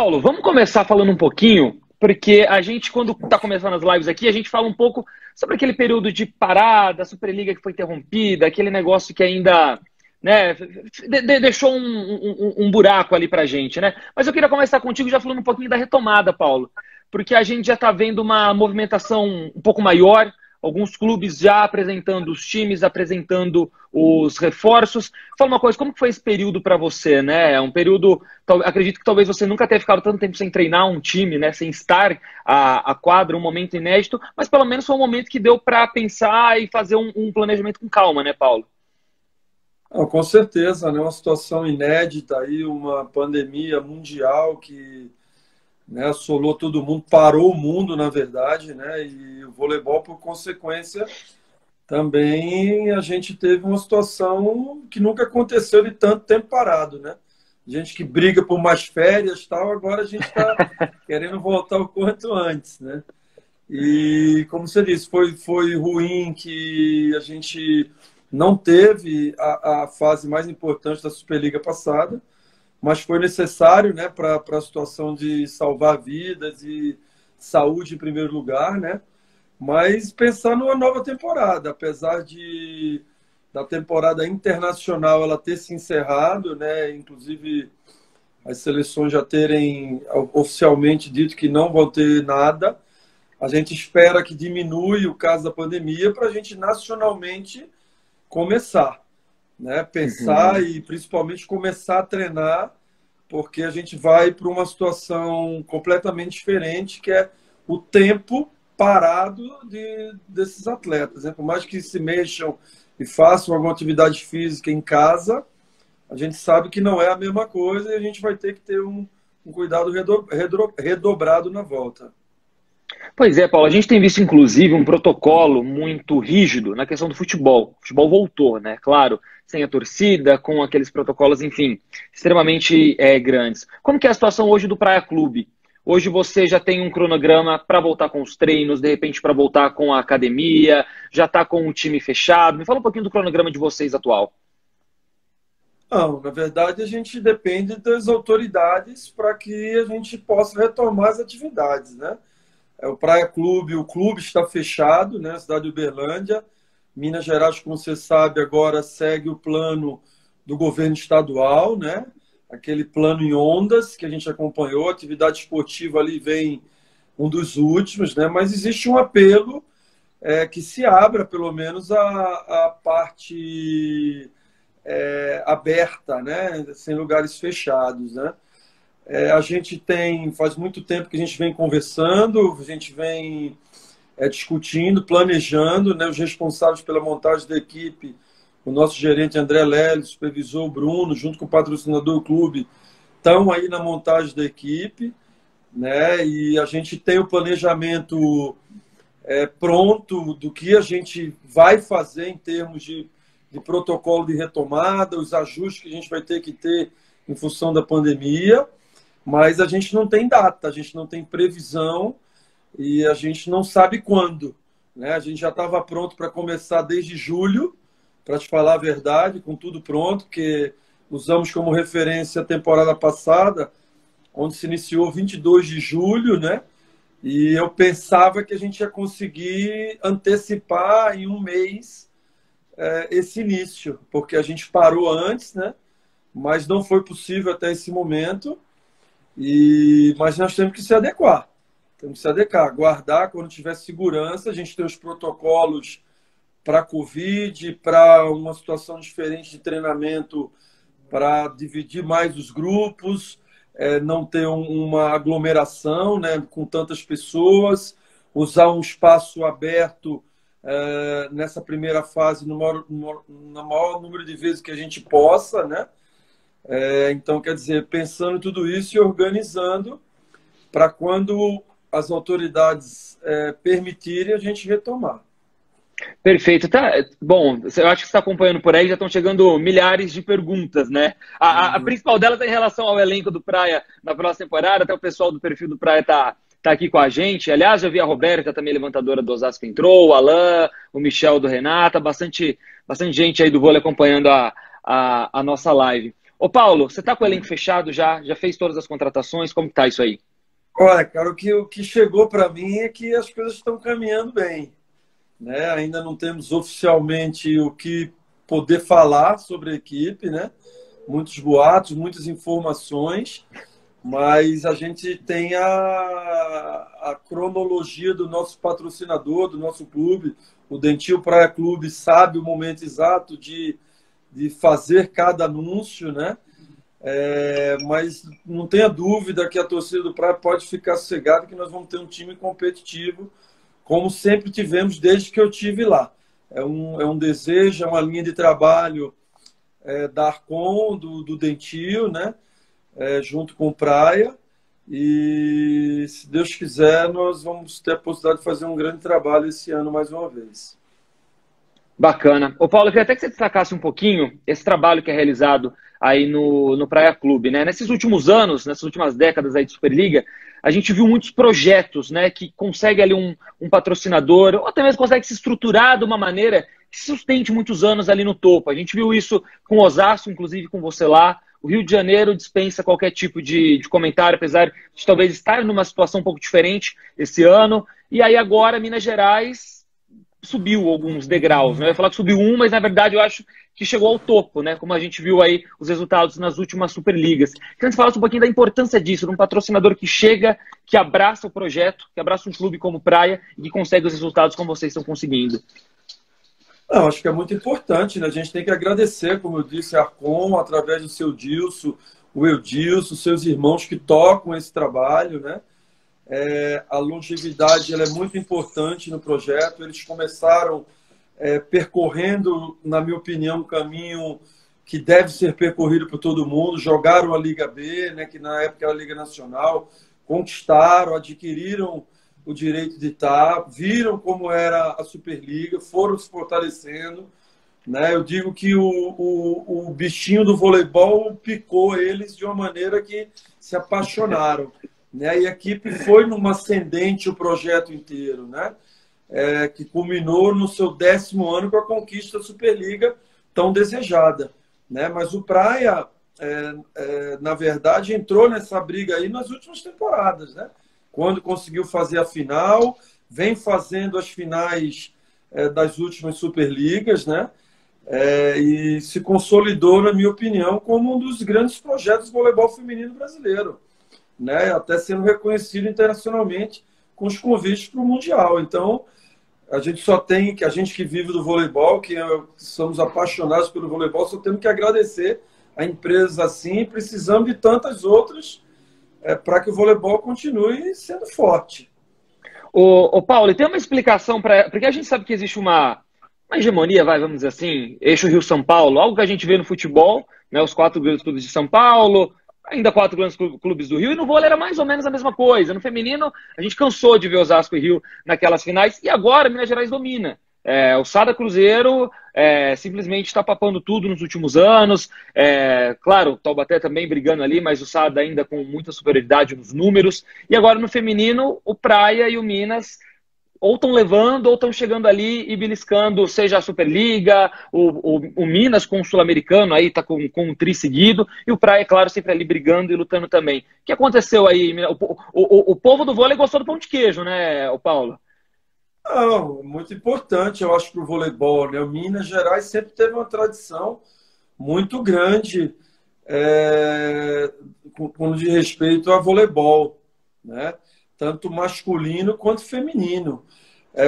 Paulo, vamos começar falando um pouquinho, porque a gente, quando está começando as lives aqui, a gente fala um pouco sobre aquele período de parada, a Superliga que foi interrompida, aquele negócio que ainda, né, deixou um buraco ali pra gente, né? Mas eu queria começar contigo já falando um pouquinho da retomada, Paulo, porque a gente já está vendo uma movimentação um pouco maior, alguns clubes já apresentando os times, apresentando os reforços. Fala uma coisa, como que foi esse período para você, né? É um período, acredito que talvez você nunca tenha ficado tanto tempo sem treinar um time, né? Sem estar a quadra, um momento inédito, mas pelo menos foi um momento que deu para pensar e fazer um planejamento com calma, né, Paulo? Não, com certeza, né? Uma situação inédita aí, uma pandemia mundial que, né, assolou todo mundo, parou o mundo, na verdade, né? E o voleibol, por consequência, também a gente teve uma situação que nunca aconteceu de tanto tempo parado, né? Gente que briga por mais férias e tal, agora a gente está querendo voltar o quanto antes, né? E, como você disse, foi ruim que a gente não teve a fase mais importante da Superliga passada, mas foi necessário, né, para a situação de salvar vidas e saúde em primeiro lugar, né? Mas pensar numa nova temporada, apesar da temporada internacional ela ter se encerrado, né? Inclusive as seleções já terem oficialmente dito que não vão ter nada. A gente espera que diminui o caso da pandemia para a gente nacionalmente começar, né? Pensar Uhum. e principalmente começar a treinar, porque a gente vai para uma situação completamente diferente, que é o tempo parado desses atletas, né? Por mais que se mexam e façam alguma atividade física em casa, a gente sabe que não é a mesma coisa e a gente vai ter que ter um cuidado redobrado na volta. Pois é, Paulo, a gente tem visto, inclusive, um protocolo muito rígido na questão do futebol. O futebol voltou, né? Claro, sem a torcida, com aqueles protocolos, enfim, extremamente grandes. Como que é a situação hoje do Praia Clube? Hoje você já tem um cronograma para voltar com os treinos, de repente para voltar com a academia, já está com o time fechado. Me fala um pouquinho do cronograma de vocês atual. Não, na verdade, a gente depende das autoridades para que a gente possa retomar as atividades, né? O Praia Clube, o clube está fechado, né? A cidade de Uberlândia. Minas Gerais, como você sabe, agora segue o plano do governo estadual, né? Aquele plano em ondas que a gente acompanhou. A atividade esportiva ali vem um dos últimos, né? Mas existe um apelo que se abra, pelo menos, a parte aberta, né? Sem lugares fechados, né? A gente tem, faz muito tempo que a gente vem conversando, a gente vem discutindo, planejando, né? Os responsáveis pela montagem da equipe, o nosso gerente André Lely, o supervisor Bruno, junto com o patrocinador do clube, estão aí na montagem da equipe, né? E a gente tem o planejamento pronto do que a gente vai fazer em termos de protocolo de retomada, os ajustes que a gente vai ter que ter em função da pandemia, mas a gente não tem data, a gente não tem previsão e a gente não sabe quando, né? A gente já estava pronto para começar desde julho, para te falar a verdade, com tudo pronto, que usamos como referência a temporada passada, onde se iniciou 22 de julho, né? E eu pensava que a gente ia conseguir antecipar em um mês esse início, porque a gente parou antes, né? Mas não foi possível até esse momento. Mas nós temos que se adequar. Temos que se adequar, aguardar quando tiver segurança. A gente tem os protocolos para a Covid, para uma situação diferente de treinamento, para dividir mais os grupos, não ter uma aglomeração, né, com tantas pessoas, usar um espaço aberto nessa primeira fase no maior número de vezes que a gente possa, né? Então, quer dizer, pensando em tudo isso e organizando para quando as autoridades permitirem a gente retomar. Perfeito. Tá, bom, eu acho que você está acompanhando por aí, já estão chegando milhares de perguntas, né? A Uhum. principal delas é em relação ao elenco do Praia na próxima temporada, até o pessoal do perfil do Praia tá aqui com a gente. Aliás, já vi a Roberta, também levantadora do Osasco, que entrou, o Alan, o Michel do Renata, bastante gente aí do vôlei acompanhando a nossa live. Ô Paulo, você está com o elenco fechado já? Já fez todas as contratações? Como que tá isso aí? Olha, cara, o que chegou para mim é que as coisas estão caminhando bem, né? Ainda não temos oficialmente o que poder falar sobre a equipe, né? Muitos boatos, muitas informações, mas a gente tem a cronologia do nosso patrocinador, do nosso clube. O Dentil Praia Clube sabe o momento exato de fazer cada anúncio, né? Mas não tenha dúvida que a torcida do Praia pode ficar sossegada que nós vamos ter um time competitivo, como sempre tivemos desde que eu tive lá. É um desejo, é uma linha de trabalho da Arcon, do Dentil, né? Junto com o Praia. E, se Deus quiser, nós vamos ter a possibilidade de fazer um grande trabalho esse ano mais uma vez. Bacana. Ô Paulo, eu queria até que você destacasse um pouquinho esse trabalho que é realizado aí no Praia Clube, né? Nesses últimos anos, nessas últimas décadas aí de Superliga, a gente viu muitos projetos, né, que consegue ali um patrocinador, ou até mesmo consegue se estruturar de uma maneira que se sustente muitos anos ali no topo. A gente viu isso com o Osasco, inclusive com você lá. O Rio de Janeiro dispensa qualquer tipo de comentário, apesar de talvez estar numa situação um pouco diferente esse ano. E aí agora, Minas Gerais subiu alguns degraus, né? Eu ia falar que subiu um, mas na verdade eu acho que chegou ao topo, né? Como a gente viu aí os resultados nas últimas Superligas. Queria que você falasse um pouquinho da importância disso, de um patrocinador que chega, que abraça o projeto, que abraça um clube como Praia e que consegue os resultados como vocês estão conseguindo. Não, acho que é muito importante, né? A gente tem que agradecer, como eu disse, a Arcon, através do seu Dilson, o Eudilson, seus irmãos que tocam esse trabalho, né? A longevidade ela é muito importante no projeto. Eles começaram percorrendo, na minha opinião, um caminho que deve ser percorrido por todo mundo. Jogaram a Liga B, né, que na época era a Liga Nacional, conquistaram, adquiriram o direito de estar, viram como era a Superliga, foram se fortalecendo. Né? Eu digo que o bichinho do voleibol picou eles de uma maneira que se apaixonaram. Né? E a equipe foi numa ascendente o projeto inteiro, né? Que culminou no seu 10º ano com a conquista da Superliga tão desejada. Né? Mas o Praia, na verdade, entrou nessa briga aí nas últimas temporadas, né? Quando conseguiu fazer a final, vem fazendo as finais das últimas Superligas, né? E se consolidou, na minha opinião, como um dos grandes projetos do voleibol feminino brasileiro. Né, até sendo reconhecido internacionalmente com os convites para o Mundial. Então, a gente que vive do voleibol, que somos apaixonados pelo voleibol, só temos que agradecer a empresas assim, precisamos de tantas outras para que o voleibol continue sendo forte. Ô Paulo, e tem uma explicação para... Porque a gente sabe que existe uma hegemonia, vamos dizer assim, eixo Rio-São Paulo, algo que a gente vê no futebol, né, os 4 grandes clubes de São Paulo, ainda 4 grandes clubes do Rio, e no vôlei era mais ou menos a mesma coisa. No feminino, a gente cansou de ver Osasco e Rio naquelas finais, e agora Minas Gerais domina. O Sada Cruzeiro simplesmente está papando tudo nos últimos anos. Claro, o Taubaté também brigando ali, mas o Sada ainda com muita superioridade nos números. E agora no feminino, o Praia e o Minas ou estão levando ou estão chegando ali e beliscando, seja a Superliga, o Minas com o Sul-Americano, aí está com um tri seguido, e o Praia, claro, sempre ali brigando e lutando também. O que aconteceu aí? O povo do vôlei gostou do pão de queijo, né, o Paulo? Não, muito importante, eu acho, para o voleibol. Né? O Minas Gerais sempre teve uma tradição muito grande com de respeito a voleibol, né? Tanto masculino quanto feminino.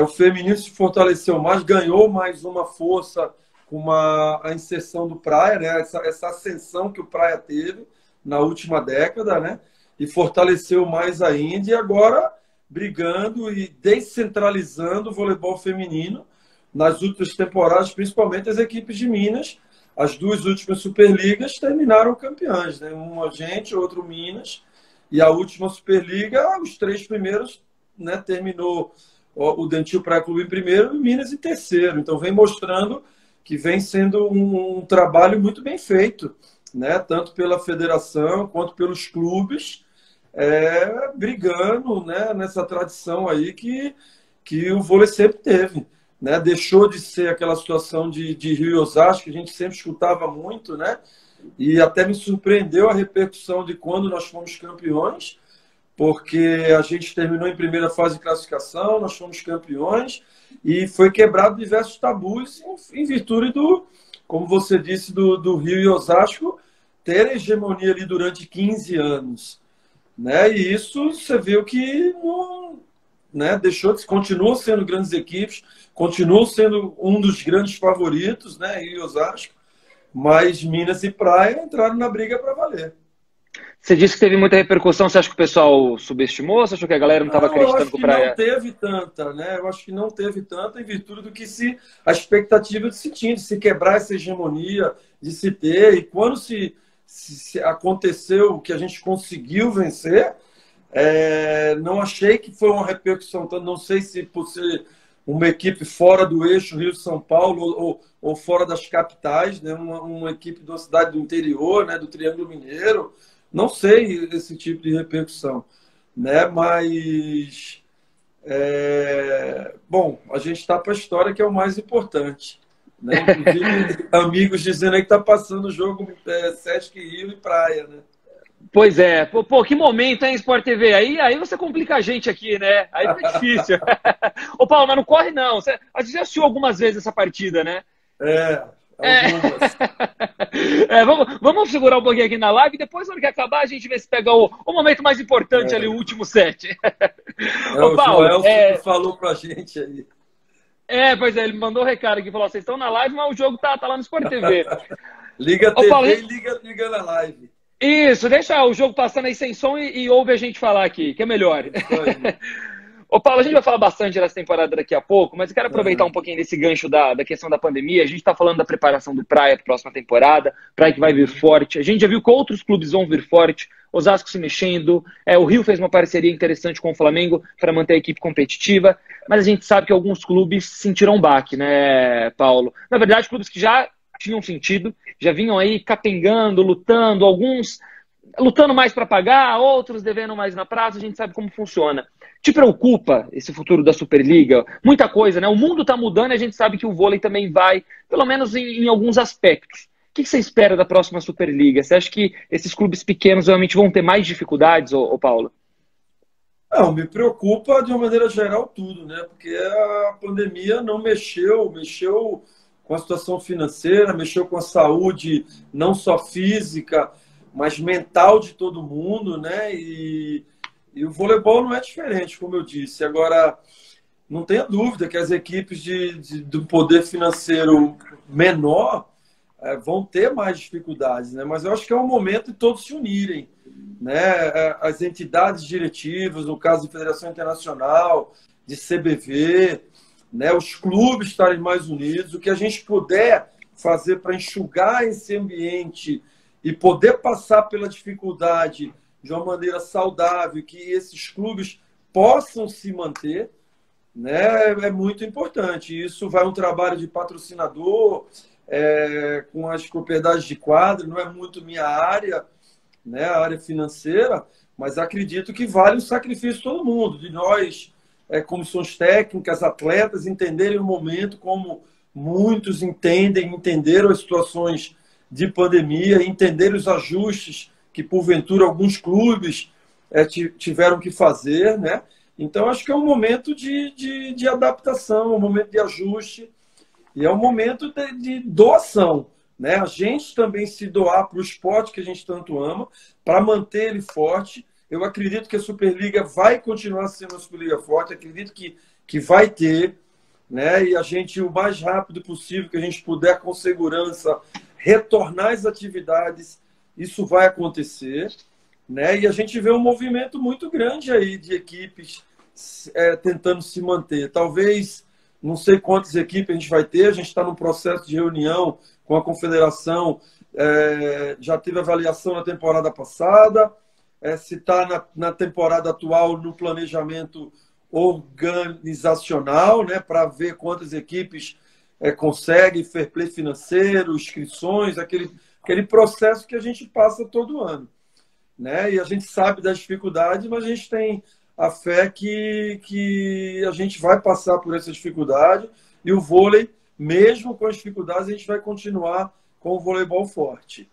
O feminino se fortaleceu mais, ganhou mais uma força com a inserção do Praia, né? Essa ascensão que o Praia teve na última década, né? E fortaleceu mais ainda, e agora brigando e descentralizando o voleibol feminino nas últimas temporadas, principalmente as equipes de Minas. As 2 últimas Superligas terminaram campeãs, né? Uma gente, outro Minas. E a última Superliga, os 3 primeiros, né, terminou o Dentil Praia Clube em primeiro e o Minas em terceiro. Então, vem mostrando que vem sendo um trabalho muito bem feito, né, tanto pela federação quanto pelos clubes, brigando, né, nessa tradição aí que o vôlei sempre teve. Né? Deixou de ser aquela situação de Rio e Osasco, que a gente sempre escutava muito, né? e até me surpreendeu a repercussão de quando nós fomos campeões, porque a gente terminou em primeira fase de classificação, nós fomos campeões, e foi quebrado diversos tabus em virtude do, como você disse, do Rio e Osasco ter hegemonia ali durante 15 anos. Né? E isso você viu que não, né, deixou de, continuam sendo grandes equipes, continuam sendo um dos grandes favoritos, né, Rio e Osasco, mas Minas e Praia entraram na briga para valer. Você disse que teve muita repercussão. Você acha que o pessoal subestimou? Você achou que a galera não estava acreditando que o Praia... Não teve tanta, né? Eu acho que não teve tanta em virtude do que a expectativa de se tinha, de se quebrar essa hegemonia, de se ter. E quando se aconteceu o que a gente conseguiu vencer, não achei que foi uma repercussão tanto. Não sei se por ser uma equipe fora do eixo Rio-São Paulo ou fora das capitais, né? Uma equipe de uma cidade do interior, né? Do Triângulo Mineiro. Não sei esse tipo de repercussão, né? Mas, bom, a gente está para a história, que é o mais importante. Né? Inclusive, amigos dizendo aí que está passando o jogo Sesc Rio e Praia, né? Pois é. Pô, que momento, hein, Sport TV? Aí você complica a gente aqui, né? Aí fica difícil. Ô, Paulo, mas não corre, não. A gente já assistiu algumas vezes essa partida, né? Algumas. Vamos segurar um pouquinho aqui na live e depois, na hora que acabar, a gente vê se pega o momento mais importante ali, o último set. Ô, Paulo, o Joelson que falou pra gente aí. Pois é, ele mandou um recado aqui, falou: vocês estão na live, mas o jogo tá lá no Sport TV. Liga a TV, Paulo, e liga na live. Isso, deixa o jogo passando aí sem som e ouve a gente falar aqui, que é melhor. Ô, Paulo, a gente vai falar bastante dessa temporada daqui a pouco, mas eu quero aproveitar um pouquinho desse gancho da questão da pandemia. A gente está falando da preparação do Praia para a próxima temporada, Praia que vai vir forte. A gente já viu que outros clubes vão vir forte, Osasco se mexendo, o Rio fez uma parceria interessante com o Flamengo para manter a equipe competitiva, mas a gente sabe que alguns clubes sentiram baque, né, Paulo? Na verdade, clubes que já tinham sentido, já vinham aí capengando, lutando, alguns lutando mais para pagar, outros devendo mais na praça, a gente sabe como funciona. Te preocupa esse futuro da Superliga? Muita coisa, né? O mundo está mudando e a gente sabe que o vôlei também vai, pelo menos em alguns aspectos. O que você espera da próxima Superliga? Você acha que esses clubes pequenos realmente vão ter mais dificuldades, ô Paulo? Não, me preocupa de uma maneira geral tudo, né? Porque a pandemia não mexeu com a situação financeira, mexeu com a saúde, não só física, mas mental de todo mundo, né? E o voleibol não é diferente, como eu disse. Agora, não tenha dúvida que as equipes do poder financeiro menor vão ter mais dificuldades, né? Mas eu acho que é um momento de todos se unirem, né? As entidades diretivas, no caso da Federação Internacional, de CBV, né? Os clubes estarem mais unidos, o que a gente puder fazer para enxugar esse ambiente e poder passar pela dificuldade de uma maneira saudável, que esses clubes possam se manter, né, é muito importante. Isso vai um trabalho de patrocinador, com as propriedades de quadra, não é muito minha área, né, a área financeira, mas acredito que vale o sacrifício de todo mundo, de nós, comissões técnicas, atletas, entenderem o momento como muitos entenderam as situações de pandemia, entender os ajustes que, porventura, alguns clubes tiveram que fazer, né? Então, acho que é um momento de adaptação, um momento de ajuste e é um momento de doação, né? A gente também se doar para o esporte que a gente tanto ama, para manter ele forte. Eu acredito que a Superliga vai continuar sendo uma Superliga forte, acredito que vai ter, né? E a gente, o mais rápido possível que a gente puder, com segurança, retornar às atividades, isso vai acontecer, né? E a gente vê um movimento muito grande aí de equipes tentando se manter. Talvez, não sei quantas equipes a gente vai ter, a gente está num processo de reunião com a confederação, já teve avaliação na temporada passada, se está na temporada atual no planejamento organizacional, né, para ver quantas equipes consegue, fair play financeiro, inscrições, aquele processo que a gente passa todo ano, né? E a gente sabe das dificuldades, mas a gente tem a fé que a gente vai passar por essa dificuldade e o vôlei, mesmo com as dificuldades, a gente vai continuar com o voleibol forte.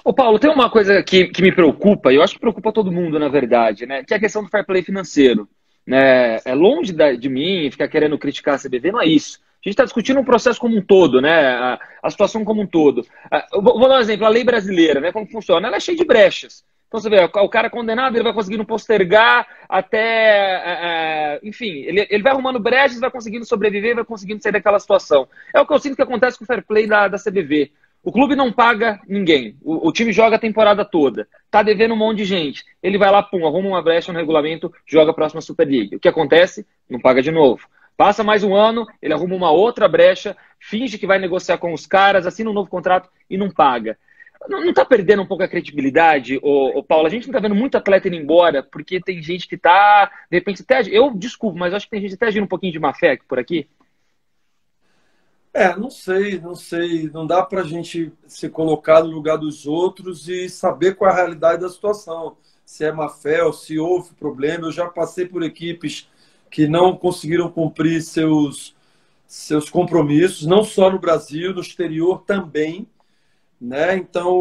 Ô, Paulo, tem uma coisa que me preocupa, e eu acho que preocupa todo mundo, na verdade, né? Que é a questão do fair play financeiro. Né? É longe de mim ficar querendo criticar a CBV, não é isso. A gente está discutindo um processo como um todo, né? A situação como um todo. Eu vou dar um exemplo, a lei brasileira, né? Como funciona? Ela é cheia de brechas. Então você vê, o cara condenado, ele vai conseguindo postergar até. Enfim, ele vai arrumando brechas, vai conseguindo sobreviver, vai conseguindo sair daquela situação. É o que eu sinto que acontece com o fair play da CBV. O clube não paga ninguém. O time joga a temporada toda. Tá devendo um monte de gente. Ele vai lá, pum, arruma uma brecha no regulamento, joga a próxima Superliga. O que acontece? Não paga de novo. Passa mais um ano, ele arruma uma outra brecha, finge que vai negociar com os caras, assina um novo contrato e não paga. Não tá perdendo um pouco a credibilidade, Paulo? A gente não tá vendo muito atleta indo embora, porque tem gente que tá, de repente, até. Eu desculpo, mas acho que tem gente até agindo um pouquinho de má fé por aqui. Não sei, não sei. Não dá para a gente se colocar no lugar dos outros e saber qual é a realidade da situação. Se é má fé ou se houve problema. Eu já passei por equipes que não conseguiram cumprir seus compromissos, não só no Brasil, no exterior também. Né? Então,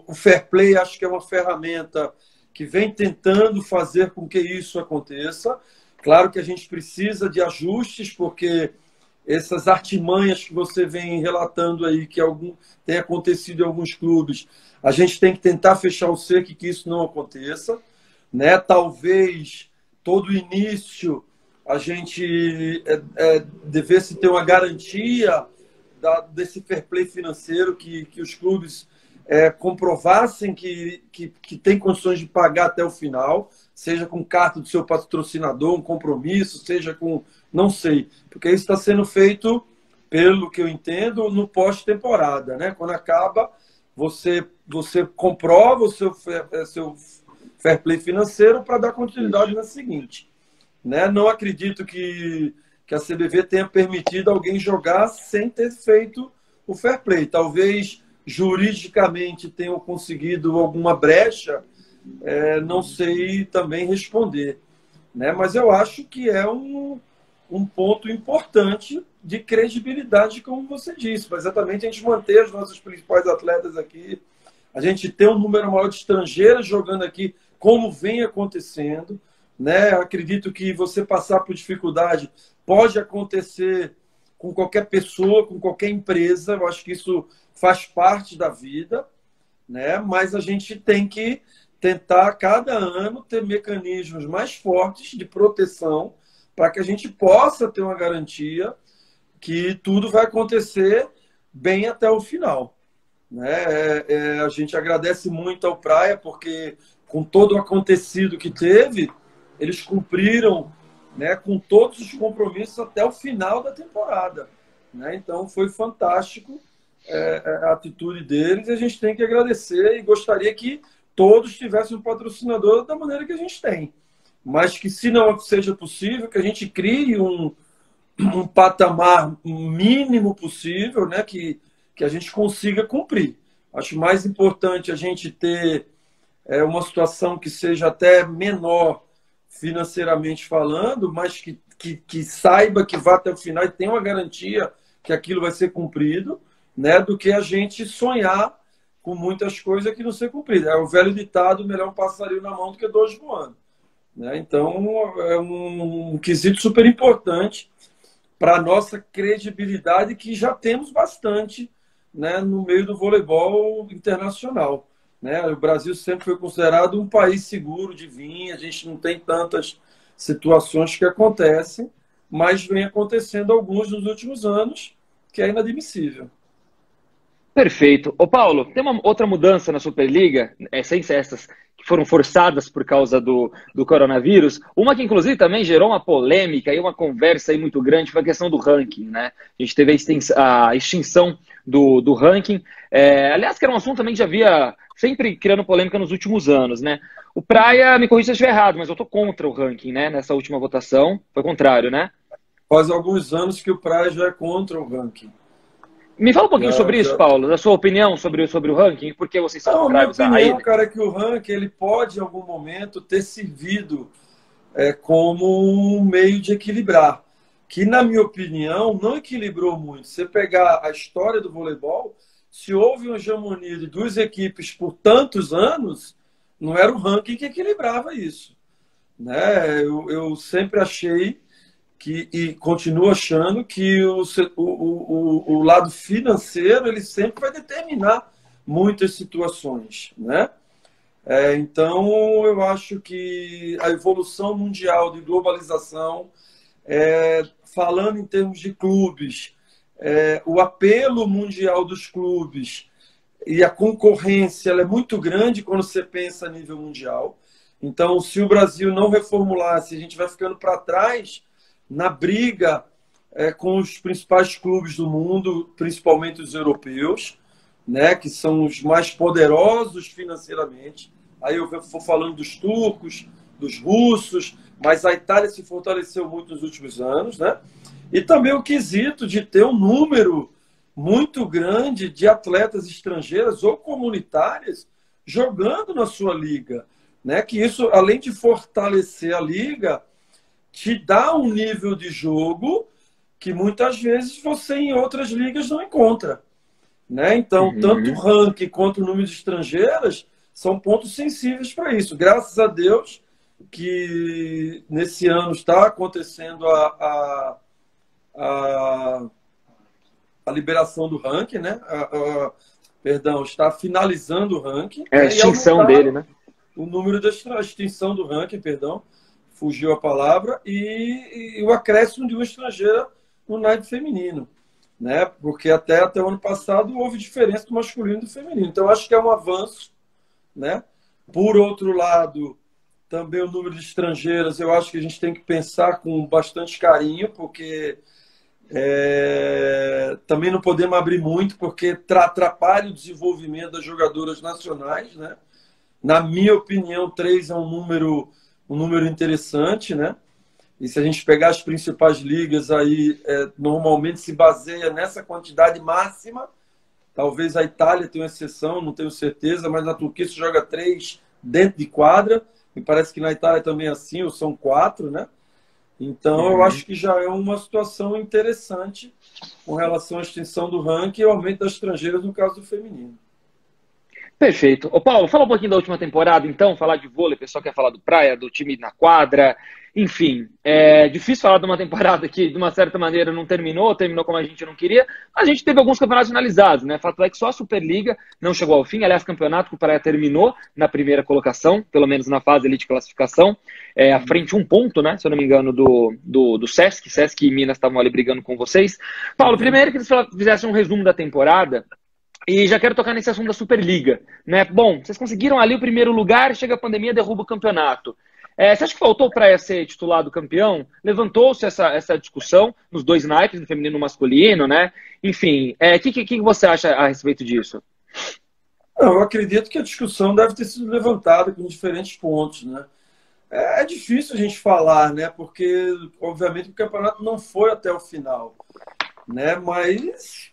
o fair play acho que é uma ferramenta que vem tentando fazer com que isso aconteça. Claro que a gente precisa de ajustes, porque essas artimanhas que você vem relatando aí, que tem acontecido em alguns clubes, a gente tem que tentar fechar o cerco que isso não aconteça. Né? Talvez todo início a gente devesse ter uma garantia desse fair play financeiro, que os clubes comprovassem que tem condições de pagar até o final, seja com carta do seu patrocinador, um compromisso, seja com... Não sei, porque isso está sendo feito, pelo que eu entendo, no pós-temporada. Né? Quando acaba, você comprova o seu fair play financeiro para dar continuidade na seguinte. Né? Não acredito que a CBV tenha permitido alguém jogar sem ter feito o fair play. Talvez juridicamente tenham conseguido alguma brecha, não sei também responder. Né? Mas eu acho que é um ponto importante de credibilidade, como você disse, para exatamente a gente manter os nossos principais atletas aqui, a gente ter um número maior de estrangeiros jogando aqui, como vem acontecendo. Né? Acredito que você passar por dificuldade pode acontecer com qualquer pessoa, com qualquer empresa. Eu acho que isso faz parte da vida, né? Mas a gente tem que tentar, cada ano, ter mecanismos mais fortes de proteção para que a gente possa ter uma garantia que tudo vai acontecer bem até o final. Né? A gente agradece muito ao Praia, porque com todo o acontecido que teve, eles cumpriram, né, com todos os compromissos até o final da temporada. Né? Então, foi fantástico a atitude deles, e a gente tem que agradecer, e gostaria que todos tivessem um patrocinador da maneira que a gente tem. Mas que, se não seja possível, que a gente crie um patamar mínimo possível, né, que a gente consiga cumprir. Acho mais importante a gente ter uma situação que seja até menor financeiramente falando, mas que saiba que vá até o final e tenha uma garantia que aquilo vai ser cumprido, né, do que a gente sonhar com muitas coisas que não ser cumpridas. É o velho ditado, melhor um passarinho na mão do que dois voando. Né? Então, é um quesito super importante para a nossa credibilidade, que já temos bastante, né, no meio do voleibol internacional. Né? O Brasil sempre foi considerado um país seguro de vir, a gente não tem tantas situações que acontecem, mas vem acontecendo alguns nos últimos anos, que é inadmissível. Perfeito. Ô, Paulo, tem uma outra mudança na Superliga, sem ser essas que foram forçadas por causa do coronavírus. Uma que, inclusive, também gerou uma polêmica e uma conversa aí muito grande foi a questão do ranking, né? A gente teve a extinção do ranking. Aliás, que era um assunto também que já havia sempre criando polêmica nos últimos anos, né? O Praia, me corrija se eu estiver errado, mas eu tô contra o ranking, né? Nessa última votação. Foi contrário, né? Faz alguns anos que o Praia já é contra o ranking. Me fala um pouquinho sobre isso, Paulo, da sua opinião sobre o ranking, por que vocês são contrários a ele? Cara, é que o ranking ele pode, em algum momento, ter servido como um meio de equilibrar, que, na minha opinião, não equilibrou muito. Você pegar a história do voleibol, se houve uma hegemonia de duas equipes por tantos anos, não era o ranking que equilibrava isso, né? Eu sempre achei e continuo achando que o lado financeiro ele sempre vai determinar muitas situações, né? Então, eu acho que a evolução mundial de globalização, falando em termos de clubes, o apelo mundial dos clubes e a concorrência ela é muito grande quando você pensa a nível mundial. Então, se o Brasil não reformulasse, a gente vai ficando para trás na briga com os principais clubes do mundo, principalmente os europeus, né, que são os mais poderosos financeiramente. Aí eu vou falando dos turcos, dos russos, mas a Itália se fortaleceu muito nos últimos anos, né? E também o quesito de ter um número muito grande de atletas estrangeiras ou comunitárias jogando na sua liga, né? Que isso, além de fortalecer a liga, te dá um nível de jogo que muitas vezes você em outras ligas não encontra, né? Então, tanto o ranking quanto o número de estrangeiras são pontos sensíveis para isso. Graças a Deus que nesse ano está acontecendo a liberação do ranking, né? Perdão, está finalizando o ranking. A extinção dele, né? O número a extinção do ranking, perdão, fugiu a palavra, e o acréscimo de uma estrangeira no naipe feminino, né? Porque até o ano passado houve diferença do masculino e do feminino. Então, acho que é um avanço, né? Por outro lado, também o número de estrangeiras, eu acho que a gente tem que pensar com bastante carinho, porque também não podemos abrir muito, porque atrapalha o desenvolvimento das jogadoras nacionais, né? Na minha opinião, 3 é um número interessante, né? E se a gente pegar as principais ligas aí, normalmente se baseia nessa quantidade máxima. Talvez a Itália tenha uma exceção, não tenho certeza, mas na Turquia se joga 3 dentro de quadra. Me parece que na Itália também é assim, ou são 4, né? Então, eu acho que já é uma situação interessante com relação à extensão do ranking e o aumento das estrangeiras no caso do feminino. Perfeito. Ô Paulo, fala um pouquinho da última temporada, então, falar de vôlei, o pessoal quer falar do Praia, do time na quadra, enfim. É difícil falar de uma temporada que, de uma certa maneira, não terminou como a gente não queria. A gente teve alguns campeonatos finalizados, né? Fato é que só a Superliga não chegou ao fim. Aliás, o campeonato que o Praia terminou na primeira colocação, pelo menos na fase ali de classificação, à frente 1 ponto, né? Se eu não me engano, do Sesc. Sesc e Minas estavam ali brigando com vocês. Paulo, primeiro que eles fizessem um resumo da temporada. E já quero tocar nesse assunto da Superliga, né? Bom, vocês conseguiram ali o primeiro lugar, chega a pandemia, derruba o campeonato. Você acha que faltou para ser titulado campeão? Levantou-se essa discussão nos dois naipes, no feminino e no masculino, né? Enfim, o que você acha a respeito disso? Eu acredito que a discussão deve ter sido levantada com diferentes pontos, né? É difícil a gente falar, né? Porque, obviamente, o campeonato não foi até o final, né? Mas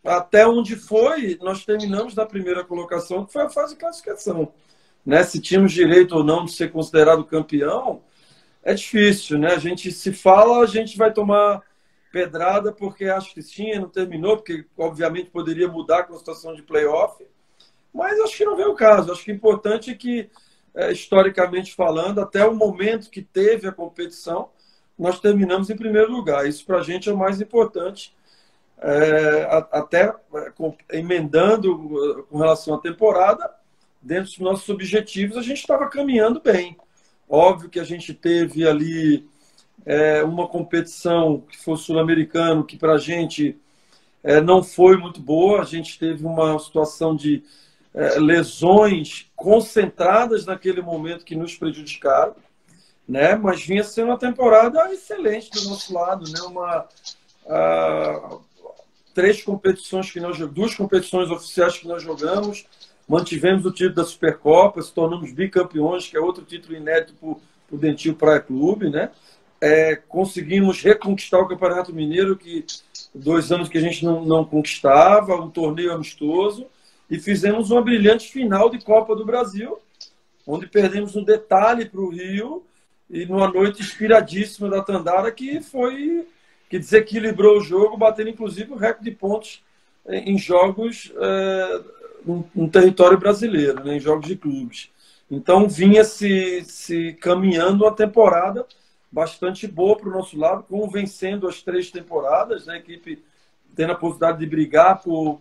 até onde foi, nós terminamos na primeira colocação, que foi a fase de classificação, né? Se tínhamos direito ou não de ser considerado campeão, é difícil, né? A gente se fala, a gente vai tomar pedrada porque acho que sim, não terminou, porque obviamente poderia mudar com a situação de playoff, mas acho que não veio o caso. Acho que o importante é que, historicamente falando, até o momento que teve a competição, nós terminamos em primeiro lugar. Isso para a gente é o mais importante. Até emendando com relação à temporada, dentro dos nossos objetivos, a gente estava caminhando bem. Óbvio que a gente teve ali uma competição que foi sul-americano, que para a gente não foi muito boa. A gente teve uma situação de lesões concentradas naquele momento que nos prejudicaram, né? Mas vinha sendo uma temporada excelente do nosso lado, né? Três competições que nós jogamos, 2 competições oficiais que nós jogamos, mantivemos o título da Supercopa, se tornamos bicampeões, que é outro título inédito para o Dentil Praia Clube, né? Conseguimos reconquistar o Campeonato Mineiro, que 2 anos que a gente não conquistava, um torneio amistoso, e fizemos uma brilhante final de Copa do Brasil, onde perdemos um detalhe para o Rio, e numa noite inspiradíssima da Tandara, que desequilibrou o jogo, batendo inclusive o recorde de pontos em jogos no território brasileiro, né, em jogos de clubes. Então vinha se caminhando uma temporada bastante boa para o nosso lado, como vencendo as 3 temporadas, né, a equipe tendo a possibilidade de brigar por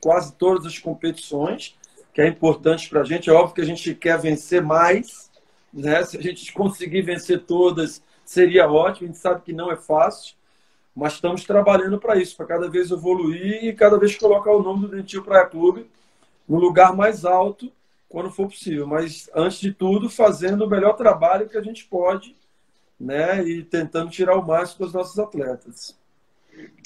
quase todas as competições, que é importante para a gente. É óbvio que a gente quer vencer mais, né? Se a gente conseguir vencer todas, seria ótimo. A gente sabe que não é fácil, mas estamos trabalhando para isso, para cada vez evoluir e cada vez colocar o nome do Dentil Praia Clube no lugar mais alto quando for possível. Mas, antes de tudo, fazendo o melhor trabalho que a gente pode, né? E tentando tirar o máximo dos nossos atletas.